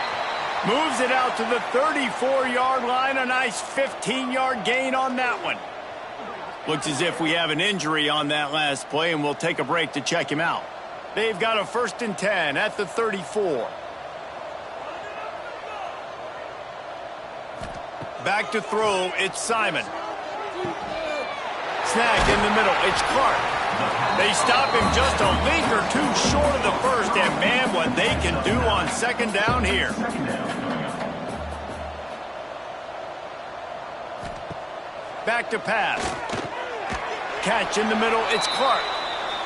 Moves it out to the 34-yard line. A nice 15-yard gain on that one. Looks as if we have an injury on that last play, and we'll take a break to check him out. They've got a 1st and 10 at the 34. Back to throw, it's Simon. Snag in the middle, it's Clark. They stop him just a link or two short of the first, and man, what they can do on 2nd down here. Back to pass. Catch in the middle, it's Clark.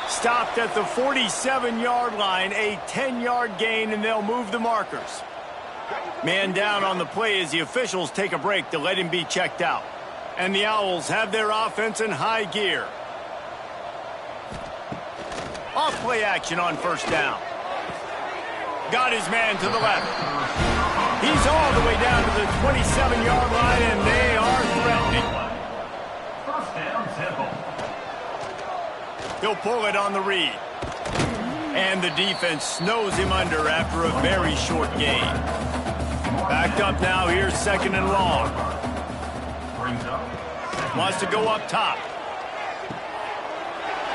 Stopped at the 47-yard line, a 10-yard gain, and they'll move the markers. Man down on the play as the officials take a break to let him be checked out. And the Owls have their offense in high gear. Off play action on 1st down. Got his man to the left. He's all the way down to the 27-yard line, and they are threatening. 1st down, Temple. He'll pull it on the read. And the defense snows him under after a very short gain. Backed up now, here's 2nd and long. Wants to go up top.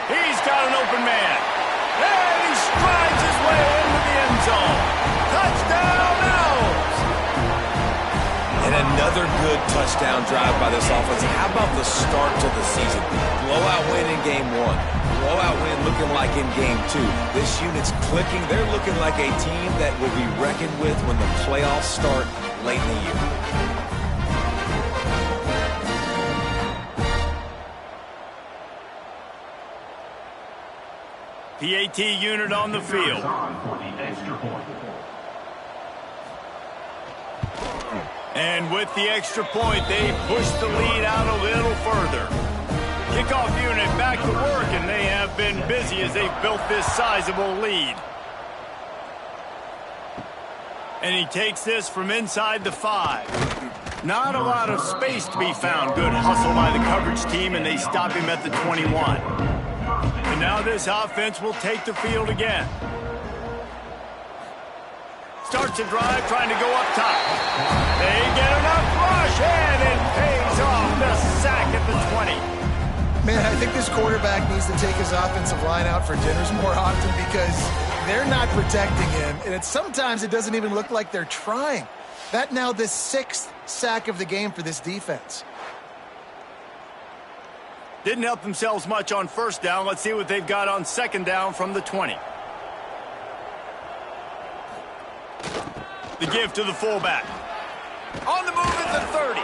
He's got an open man. And he strides his way into the end zone. Touchdown, Owls! And another good touchdown drive by this offense. How about the start to the season? Blowout win in game 1. Blowout win looking like in game 2. This unit's clicking. They're looking like a team that will be reckoned with when the playoffs start late in the year. PAT unit on the field. And with the extra point, they push the lead out a little further. Kickoff unit back to work, and they have been busy as they've built this sizable lead. And he takes this from inside the 5. Not a lot of space to be found. Good hustle by the coverage team, and they stop him at the 21. And now this offense will take the field again. Starts a drive trying to go up top. They get enough rush, and it pays off. The sack at the 20. Man, I think this quarterback needs to take his offensive line out for dinners more often because they're not protecting him. And sometimes it doesn't even look like they're trying. That now the 6th sack of the game for this defense. Didn't help themselves much on 1st down. Let's see what they've got on 2nd down from the 20. The give to the fullback. On the move at the 30.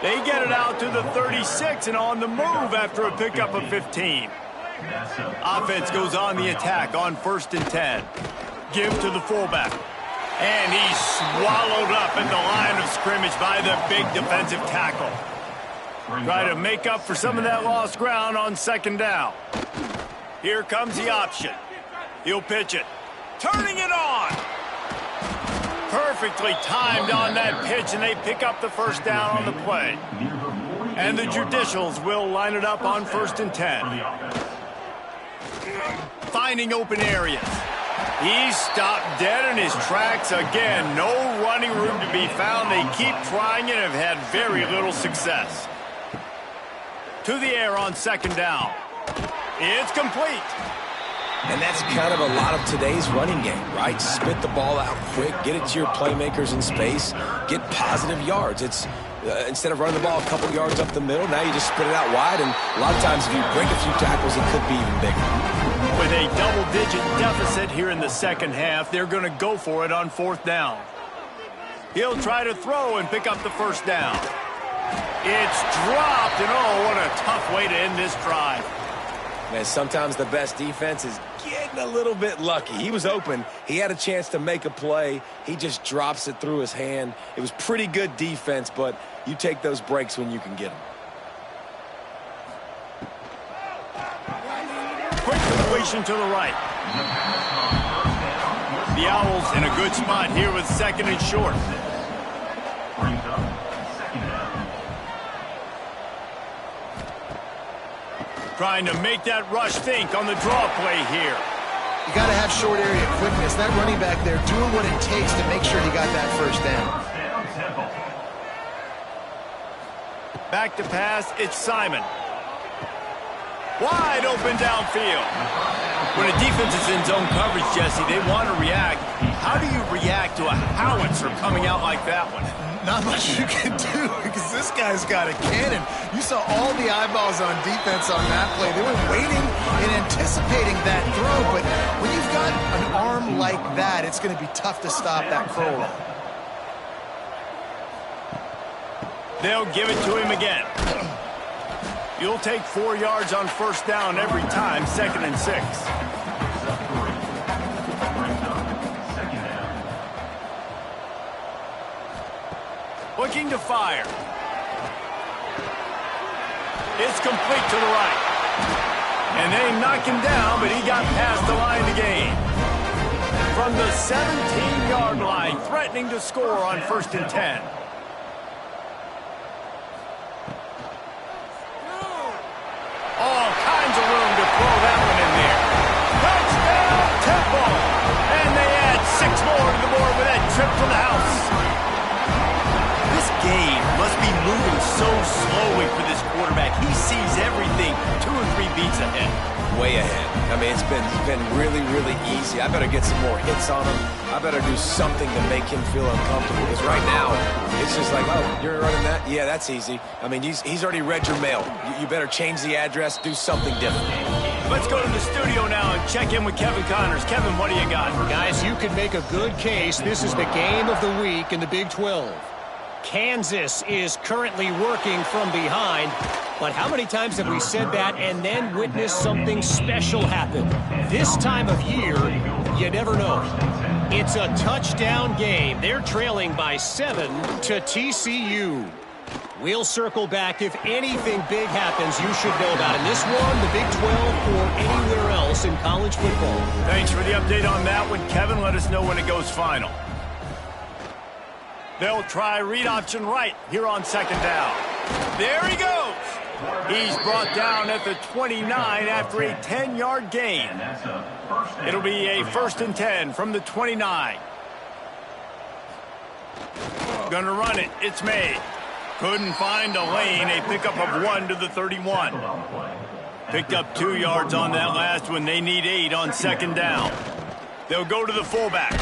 They get it out to the 36 and on the move after a pickup of 15. Offense goes on the attack on 1st and 10. Give to the fullback. And he's swallowed up at the line of scrimmage by the big defensive tackle. Try to make up for some of that lost ground on 2nd down. Here comes the option. He'll pitch it. Turning it on. Perfectly timed on that pitch, and they pick up the 1st down on the play. And the Judicials will line it up on 1st and 10. Finding open areas. He's stopped dead in his tracks again. No running room to be found. They keep trying and have had very little success. To the air on 2nd down. It's complete. And that's kind of a lot of today's running game, right? Spit the ball out quick, get it to your playmakers in space, get positive yards. It's instead of running the ball a couple yards up the middle, now you just spit it out wide, and a lot of times if you break a few tackles, it could be even bigger. With a double-digit deficit here in the 2nd half, they're going to go for it on 4th down. He'll try to throw and pick up the 1st down. It's dropped, and oh, what a tough way to end this drive. Man, sometimes the best defense is getting a little bit lucky. He was open. He had a chance to make a play. He just drops it through his hand. It was pretty good defense, but you take those breaks when you can get them. Quick completion to the right. The Owls in a good spot here with 2nd and short. Trying to make that rush think on the draw play here. You got to have short area quickness. That running back there doing what it takes to make sure he got that 1st down. Back to pass, it's Simon. Wide open downfield. When a defense is in zone coverage, Jesse, they want to react. How do you react to a howitzer coming out like that one? Not much you can do because this guy's got a cannon. You saw all the eyeballs on defense on that play. They were waiting and anticipating that throw, but when you've got an arm like that, it's going to be tough to stop that curl. They'll give it to him again. You'll take 4 yards on 1st down every time, 2nd and 6. Looking to fire. It's complete to the right. And they knock him down, but he got past the line to gain. From the 17-yard line, threatening to score on 1st and 10. All kinds of room to throw that one in there. Touchdown, Temple! And they add 6 more to the board with that trip to the house. This game must be moving so slowly for this quarterback. He sees everything 2 or 3 beats ahead. Way ahead. I mean, it's been really, really easy. I better get some more hits on him. I better do something to make him feel uncomfortable. Because right now, it's just like, oh, you're running that? Yeah, that's easy. I mean, he's already read your mail. You better change the address, do something different. Let's go to the studio now and check in with Kevin Connors. Kevin, what do you got? Guys, you could make a good case. This is the game of the week in the Big 12. Kansas is currently working from behind, but how many times have we said that and then witnessed something special happen? This time of year, you never know. It's a touchdown game. They're trailing by 7 to TCU. We'll circle back. If anything big happens, you should know about it. This one, the Big 12, or anywhere else in college football. Thanks for the update on that one, Kevin. Let us know when it goes final. They'll try read option right here on 2nd down. There he goes. He's brought down at the 29 after a 10-yard gain. It'll be a 1st and 10 from the 29. Gonna run it. It's made. Couldn't find a lane. A pickup of 1 to the 31. Picked up 2 yards on that last one. They need 8 on 2nd down. They'll go to the fullback.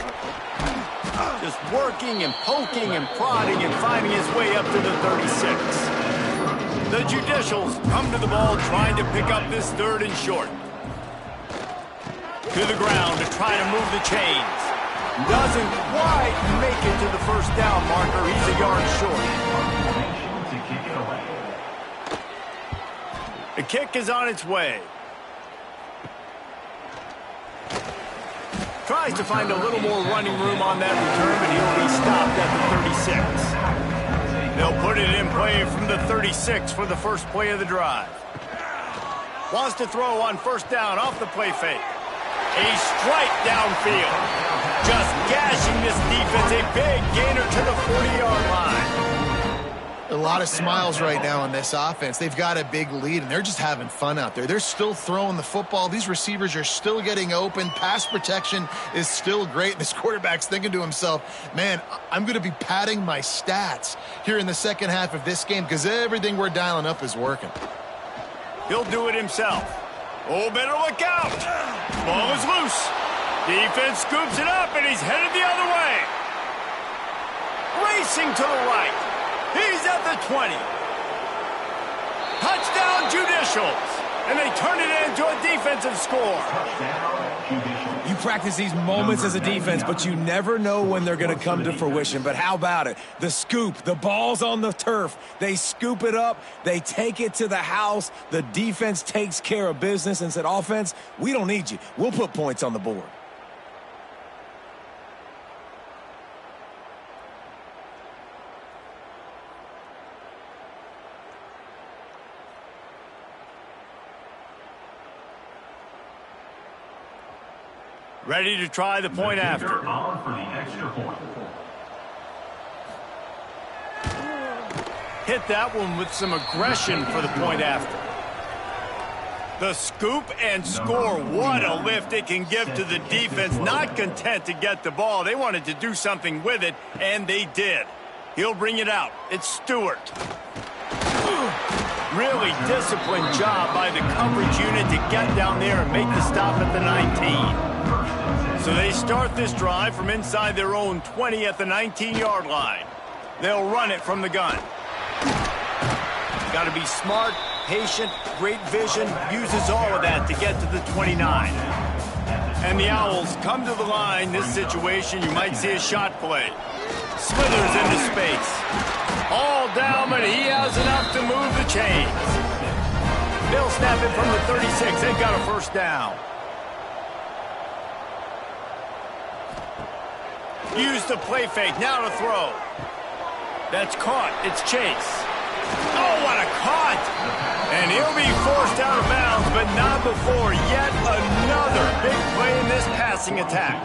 Just working and poking and prodding and finding his way up to the 36. The Judicials come to the ball trying to pick up this 3rd and short. To the ground to try to move the chains. Doesn't quite make it to the first down marker. He's a yard short. The kick is on its way. Tries to find a little more running room on that return, but he'll be stopped at the 36. They'll put it in play from the 36 for the first play of the drive. Wants to throw on first down off the play fake. A strike downfield. Just gashing this defense. A big gainer to the 40-yard line. A lot of smiles right now on this offense. They've got a big lead, and they're just having fun out there. They're still throwing the football. These receivers are still getting open. Pass protection is still great. This quarterback's thinking to himself, man, I'm going to be padding my stats here in the second half of this game because everything we're dialing up is working. He'll do it himself. Oh, better look out. Ball is loose. Defense scoops it up, and he's headed the other way. Racing to the right. He's at the 20. Touchdown Judicials. And they turn it into a defensive score. You practice these moments as a defense, but you never know when they're going to come to fruition. But how about it? The scoop, the ball's on the turf. They scoop it up. They take it to the house. The defense takes care of business and said, offense, we don't need you. We'll put points on the board. Ready to try the point after. On for the extra point. Hit that one with some aggression for the point after. The scoop and score. What a lift it can give to the defense. Not content to get the ball. They wanted to do something with it, and they did. He'll bring it out. It's Stewart. Really disciplined job by the coverage unit to get down there and make the stop at the 19. So they start this drive from inside their own 20 at the 19-yard line. They'll run it from the gun. Got to be smart, patient, great vision, uses all of that to get to the 29. And the Owls come to the line. This situation, you might see a shot play. Smithers into space. All down, but he has enough to move the chains. They'll snap it from the 36. They've got a first down. Use the play fake. Now to throw. That's caught. It's Chase. Oh, what a caught. And he'll be forced out of bounds, but not before yet another big play in this passing attack.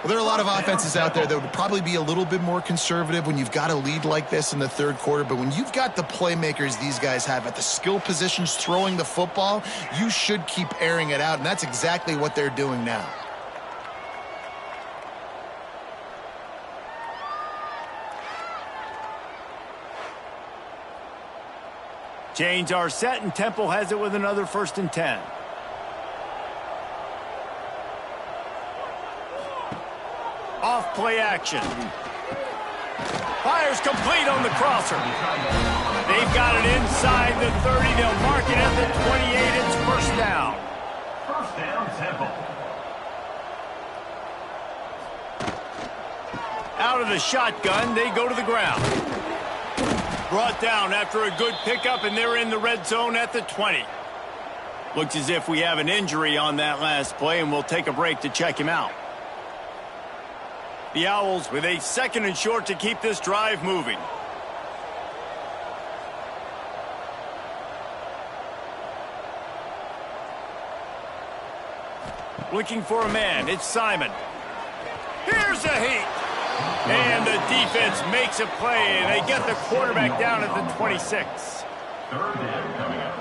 Well, there are a lot of offenses out there that would probably be a little bit more conservative when you've got a lead like this in the third quarter. But when you've got the playmakers these guys have at the skill positions throwing the football, you should keep airing it out. And that's exactly what they're doing now. Chains are set, and Temple has it with another 1st and 10. Off play action. Fires complete on the crosser. They've got it inside the 30. They'll mark it at the 28. It's first down. First down, Temple. Out of the shotgun, they go to the ground. Brought down after a good pickup, and they're in the red zone at the 20. Looks as if we have an injury on that last play, and we'll take a break to check him out. The Owls with a 2nd and short to keep this drive moving. Looking for a man. It's Simon. Here's a heat. And the defense makes a play, and they get the quarterback down at the 26. 3rd down coming up.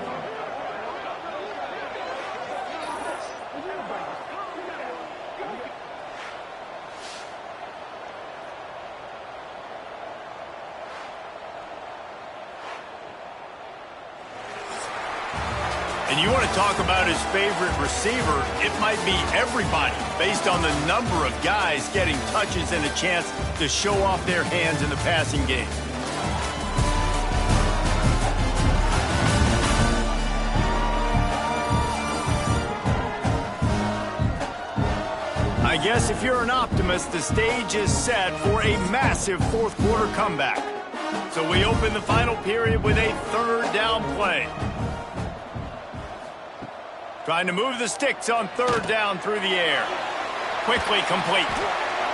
And you want to talk about his favorite receiver, it might be everybody, based on the number of guys getting touches and a chance to show off their hands in the passing game. I guess if you're an optimist, the stage is set for a massive fourth quarter comeback. So we open the final period with a third down play. Trying to move the sticks on third down through the air. Quickly complete.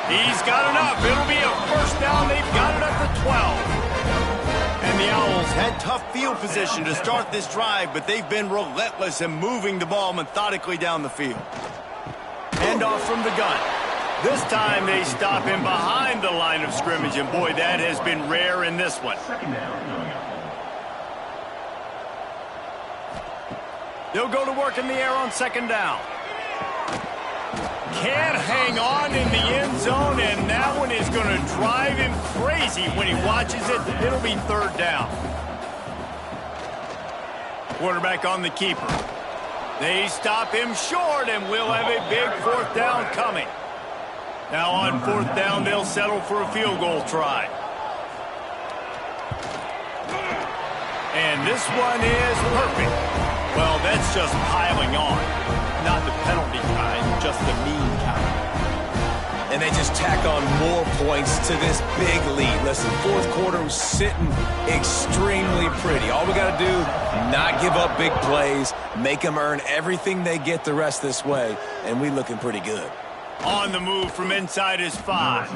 He's got enough. It'll be a first down. They've got it at the 12. And the Owls had tough field position to start this drive, but they've been relentless in moving the ball methodically down the field. Handoff from the gun. This time they stop him behind the line of scrimmage, and boy, that has been rare in this one. They'll go to work in the air on second down. Can't hang on in the end zone, and that one is going to drive him crazy when he watches it. It'll be third down. Quarterback on the keeper. They stop him short, and we'll have a big fourth down coming. Now on fourth down, they'll settle for a field goal try. And this one is perfect. Well, that's just piling on. Not the penalty kind, just the mean kind. And they just tack on more points to this big lead. Listen, fourth quarter was sitting extremely pretty. All we got to do, not give up big plays, make them earn everything they get the rest this way, and we looking pretty good. On the move from inside his 5.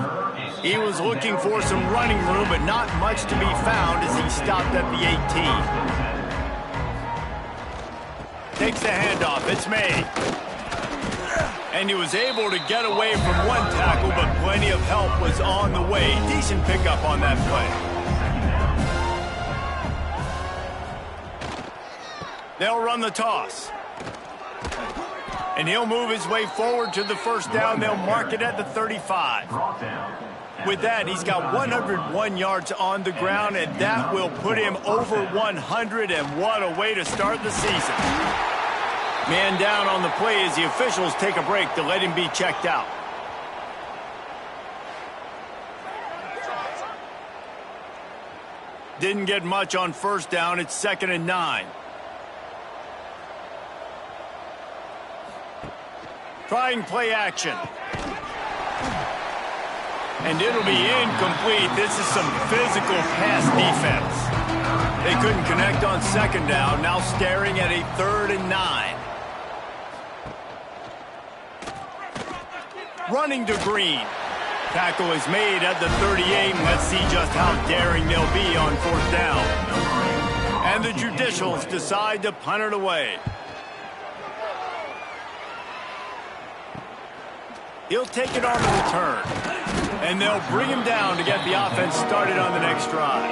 He was looking for some running room, but not much to be found as he stopped at the 18. Takes the handoff. It's made. And he was able to get away from one tackle, but plenty of help was on the way. Decent pickup on that play. They'll run the toss. And he'll move his way forward to the first down. They'll mark it at the 35. With that, he's got 101 yards on the ground, and that will put him over 100, and what a way to start the season. Man down on the play as the officials take a break to let him be checked out. Didn't get much on first down. It's 2nd and 9. Trying play action. And it'll be incomplete. This is some physical pass defense. They couldn't connect on second down. Now staring at a 3rd and 9. Running to Green. Tackle is made at the 38. And let's see just how daring they'll be on fourth down. And the Judicials decide to punt it away. He'll take it on the return. And they'll bring him down to get the offense started on the next drive.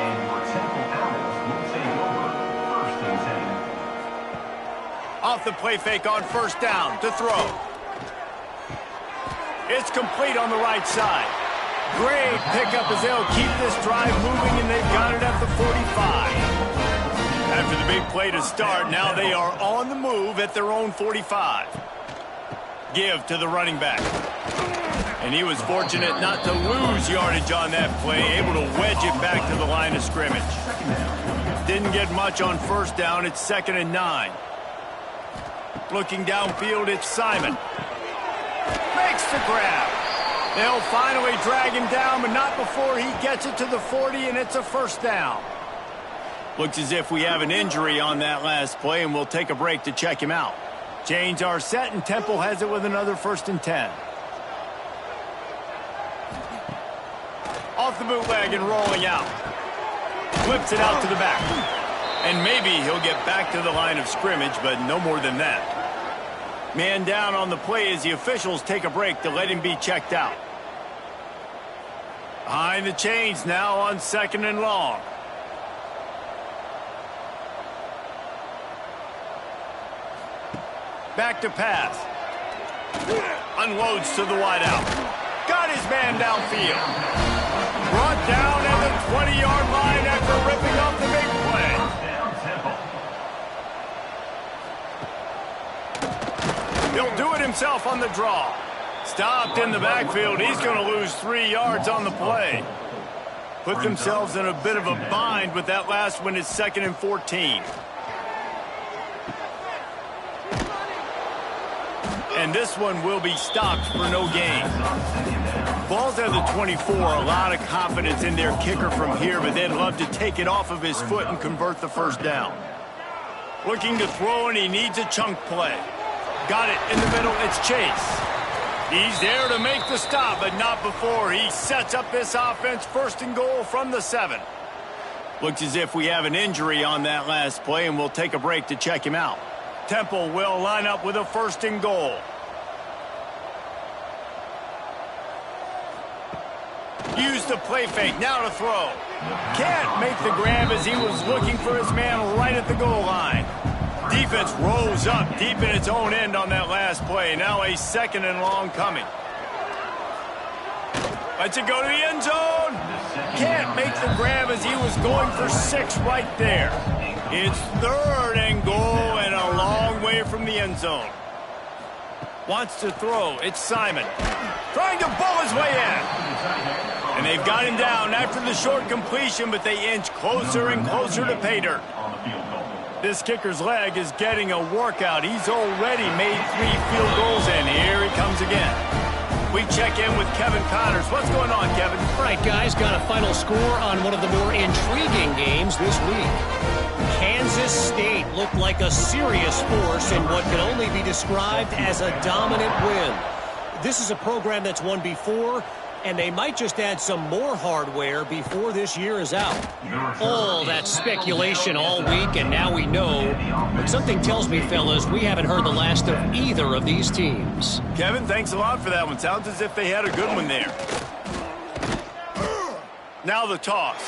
Off the play fake on first down to throw. It's complete on the right side. Great pickup as they'll keep this drive moving, and they've got it at the 45. After the big play to start, now they are on the move at their own 45. Give to the running back. And he was fortunate not to lose yardage on that play, able to wedge it back to the line of scrimmage. Didn't get much on first down. It's 2nd and 9. Looking downfield, it's Simon. Makes the grab. They'll finally drag him down, but not before he gets it to the 40, and it's a first down. Looks as if we have an injury on that last play, and we'll take a break to check him out. Chains are set, and Temple has it with another 1st and 10. Off the bootleg and rolling out. Flips it out to the back. And maybe he'll get back to the line of scrimmage, but no more than that. Man down on the play as the officials take a break to let him be checked out. Behind the chains now on 2nd and long. Back to pass. Unloads to the wideout. Got his man downfield. Brought down at the 20-yard line after ripping off the big play. He'll do it himself on the draw. Stopped in the backfield. He's going to lose 3 yards on the play. Put themselves in a bit of a bind with that last one. It's 2nd and 14. And this one will be stopped for no gain. Ball's at the 24. A lot of confidence in their kicker from here, but they'd love to take it off of his foot and convert the first down. Looking to throw, and he needs a chunk play. Got it in the middle. It's Chase. He's there to make the stop, but not before he sets up this offense. First and goal from the 7. Looks as if we have an injury on that last play, and we'll take a break to check him out. Temple will line up with a first and goal. Use the play fake, now to throw. Can't make the grab as he was looking for his man right at the goal line. Defense rose up deep in its own end on that last play. Now a second and long coming. Lets it go to the end zone. Can't make the grab as he was going for 6 right there. It's third and goal and a long way from the end zone. Wants to throw. It's Simon. Trying to bull his way in. And they've got him down after the short completion, but they inch closer and closer to pay dirt. This kicker's leg is getting a workout. He's already made 3 field goals, and here he comes again. We check in with Kevin Connors. What's going on, Kevin? All right, guys, got a final score on one of the more intriguing games this week. Kansas State looked like a serious force in what can only be described as a dominant win. This is a program that's won before, and they might just add some more hardware before this year is out. All that speculation all week, and now we know. But something tells me, fellas, we haven't heard the last of either of these teams. Kevin, thanks a lot for that one. Sounds as if they had a good one there. Now the toss.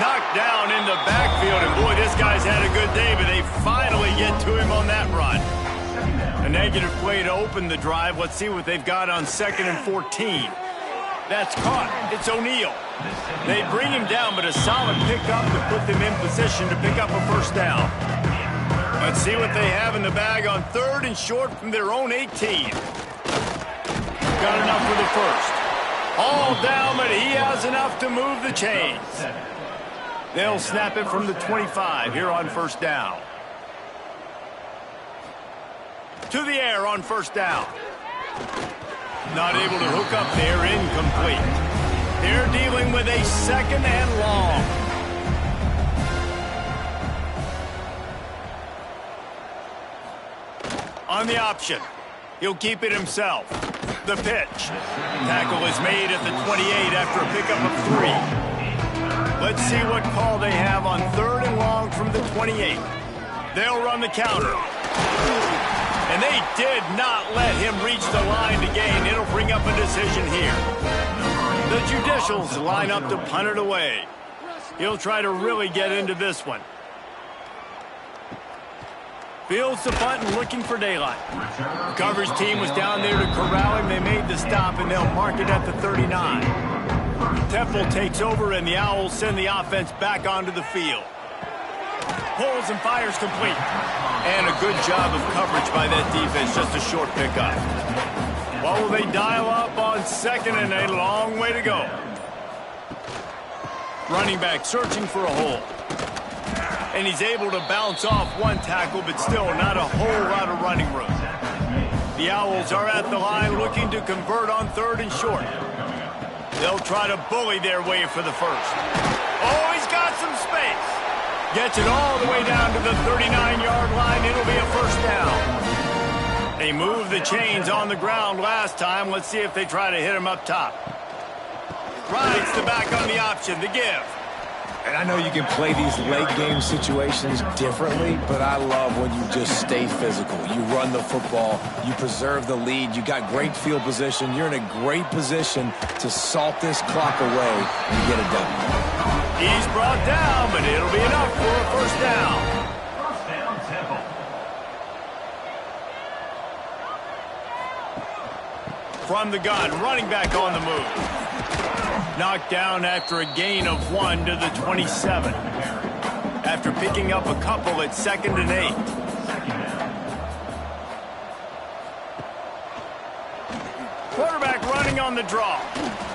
Knocked down in the backfield, and boy, this guy's had a good day, but they finally get to him on that run. A negative play to open the drive. Let's see what they've got on 2nd and 14. That's caught. It's O'Neal. They bring him down, but a solid pickup to put them in position to pick up a first down. Let's see what they have in the bag on 3rd and short from their own 18. Got enough for the first. All down, but he has enough to move the chains. They'll snap it from the 25 here on first down. To the air on first down. Not able to hook up there, incomplete. They're dealing with a 2nd and long. On the option. He'll keep it himself. The pitch. Tackle is made at the 28 after a pickup of 3. Let's see what call they have on 3rd and long from the 28. They'll run the counter. And they did not let him reach the line to gain. It'll bring up a decision here. The Judicials line up to punt it away. He'll try to really get into this one. Fields the punt and looking for daylight. The coverage team was down there to corral him. They made the stop, and they'll mark it at the 39. Temple takes over, and the Owls send the offense back onto the field. Pulls and fires complete. And a good job of coverage by that defense, just a short pickup. What will they dial up on 2nd and a long way to go? Running back searching for a hole. And he's able to bounce off one tackle, but still not a whole lot of running room. The Owls are at the line looking to convert on 3rd and short. They'll try to bully their way for the first. Oh, he's got some space. Gets it all the way down to the 39-yard line. It'll be a first down. They moved the chains on the ground last time. Let's see if they try to hit him up top. Rides the back on the option. The give. And I know you can play these late game situations differently, but I love when you just stay physical. You run the football, you preserve the lead, you got great field position, you're in a great position to salt this clock away and get a W. He's brought down, but it'll be enough for a first down. First down, Temple. From the gun, running back on the move. Knocked down after a gain of 1 to the 27. After picking up a couple at 2nd and 8. Quarterback running on the draw.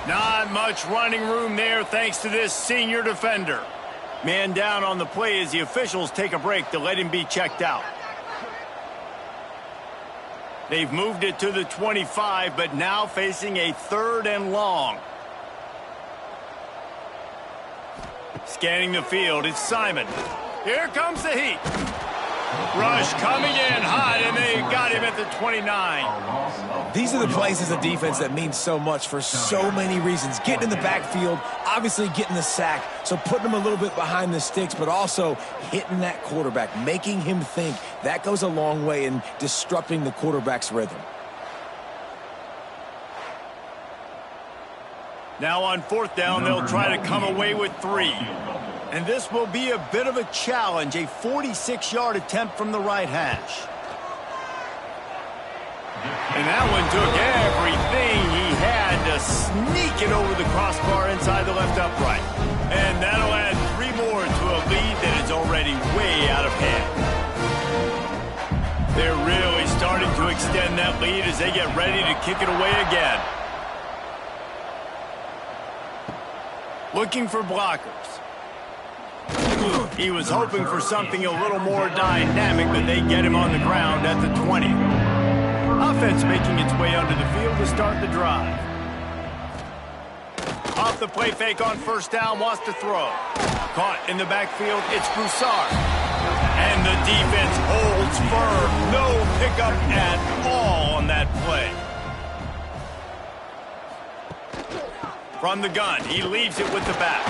Not much running room there thanks to this senior defender. Man down on the play as the officials take a break to let him be checked out. They've moved it to the 25, but now facing a 3rd and long. Scanning the field, it's Simon. Here comes the heat. Rush coming in hot, and they got him at the 29. These are the plays as a defense that mean so much for so many reasons. Getting in the backfield, obviously getting the sack, so putting him a little bit behind the sticks, but also hitting that quarterback, making him think. That goes a long way in disrupting the quarterback's rhythm. Now on 4th down, they'll try to come away with 3. And this will be a bit of a challenge, a 46-yard attempt from the right hash. And that one took everything he had to sneak it over the crossbar inside the left upright. And that'll add 3 more to a lead that is already way out of hand. They're really starting to extend that lead as they get ready to kick it away again. Looking for blockers. He was hoping for something a little more dynamic, but they get him on the ground at the 20. Offense making its way onto the field to start the drive. Off the play fake on 1st down, wants to throw. Caught in the backfield, it's Broussard. And the defense holds firm. No pickup at all on that play. From the gun, he leaves it with the back.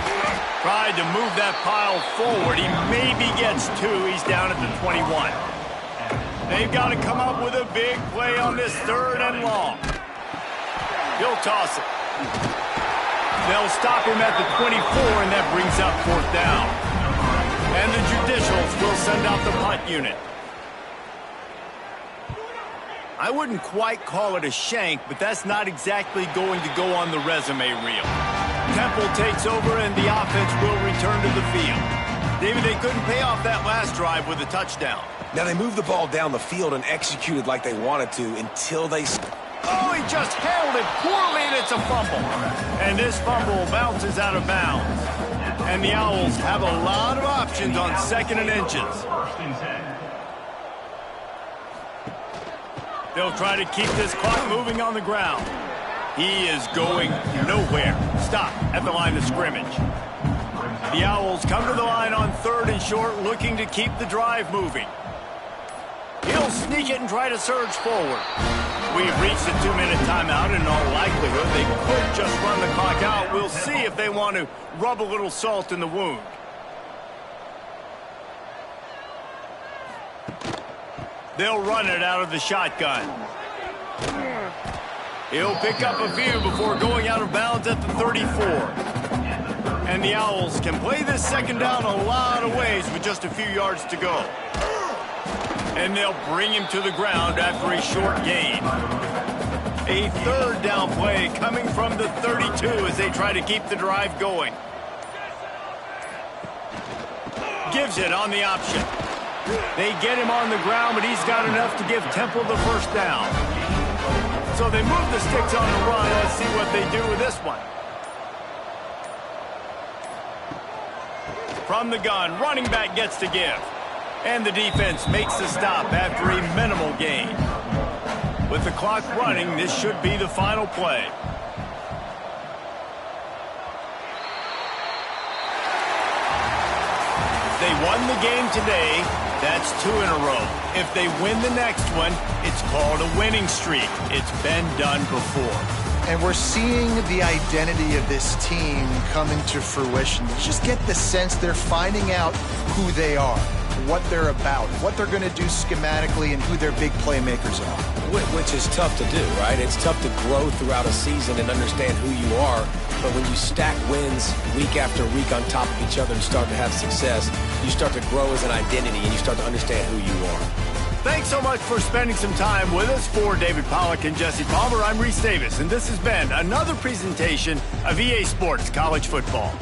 Tried to move that pile forward. He maybe gets 2. He's down at the 21. They've got to come up with a big play on this 3rd and long. He'll toss it. They'll stop him at the 24, and that brings up 4th down. And the Judicials will send out the punt unit. I wouldn't quite call it a shank, but that's not exactly going to go on the resume reel. Temple takes over, and the offense will return to the field. David, they couldn't pay off that last drive with a touchdown. Now, they moved the ball down the field and executed like they wanted to until they... Oh, he just held it poorly, and it's a fumble. And this fumble bounces out of bounds. And the Owls have a lot of options on 2nd and inches. They'll try to keep this clock moving on the ground. He is going nowhere. Stop at the line of scrimmage. The Owls come to the line on 3rd and short, looking to keep the drive moving. He'll sneak it and try to surge forward. We've reached the 2-minute timeout, and in all likelihood, they could just run the clock out. We'll see if they want to rub a little salt in the wound. They'll run it out of the shotgun. He'll pick up a few before going out of bounds at the 34. And the Owls can play this 2nd down a lot of ways with just a few yards to go. And they'll bring him to the ground after a short gain. A 3rd down play coming from the 32 as they try to keep the drive going. Gives it on the option. They get him on the ground, but he's got enough to give Temple the 1st down. So they move the sticks on the run. Let's see what they do with this one. From the gun, running back gets to give. And the defense makes the stop after a minimal gain. With the clock running, this should be the final play. They won the game today. That's 2 in a row. If they win the next one, it's called a winning streak. It's been done before. And we're seeing the identity of this team coming to fruition. You just get the sense they're finding out who they are, what they're about, what they're going to do schematically, and who their big playmakers are. Which is tough to do, right? It's tough to grow throughout a season and understand who you are. But when you stack wins week after week on top of each other and start to have success, you start to grow as an identity and you start to understand who you are. Thanks so much for spending some time with us. For David Pollack and Jesse Palmer, I'm Reese Davis, and this has been another presentation of EA Sports College Football.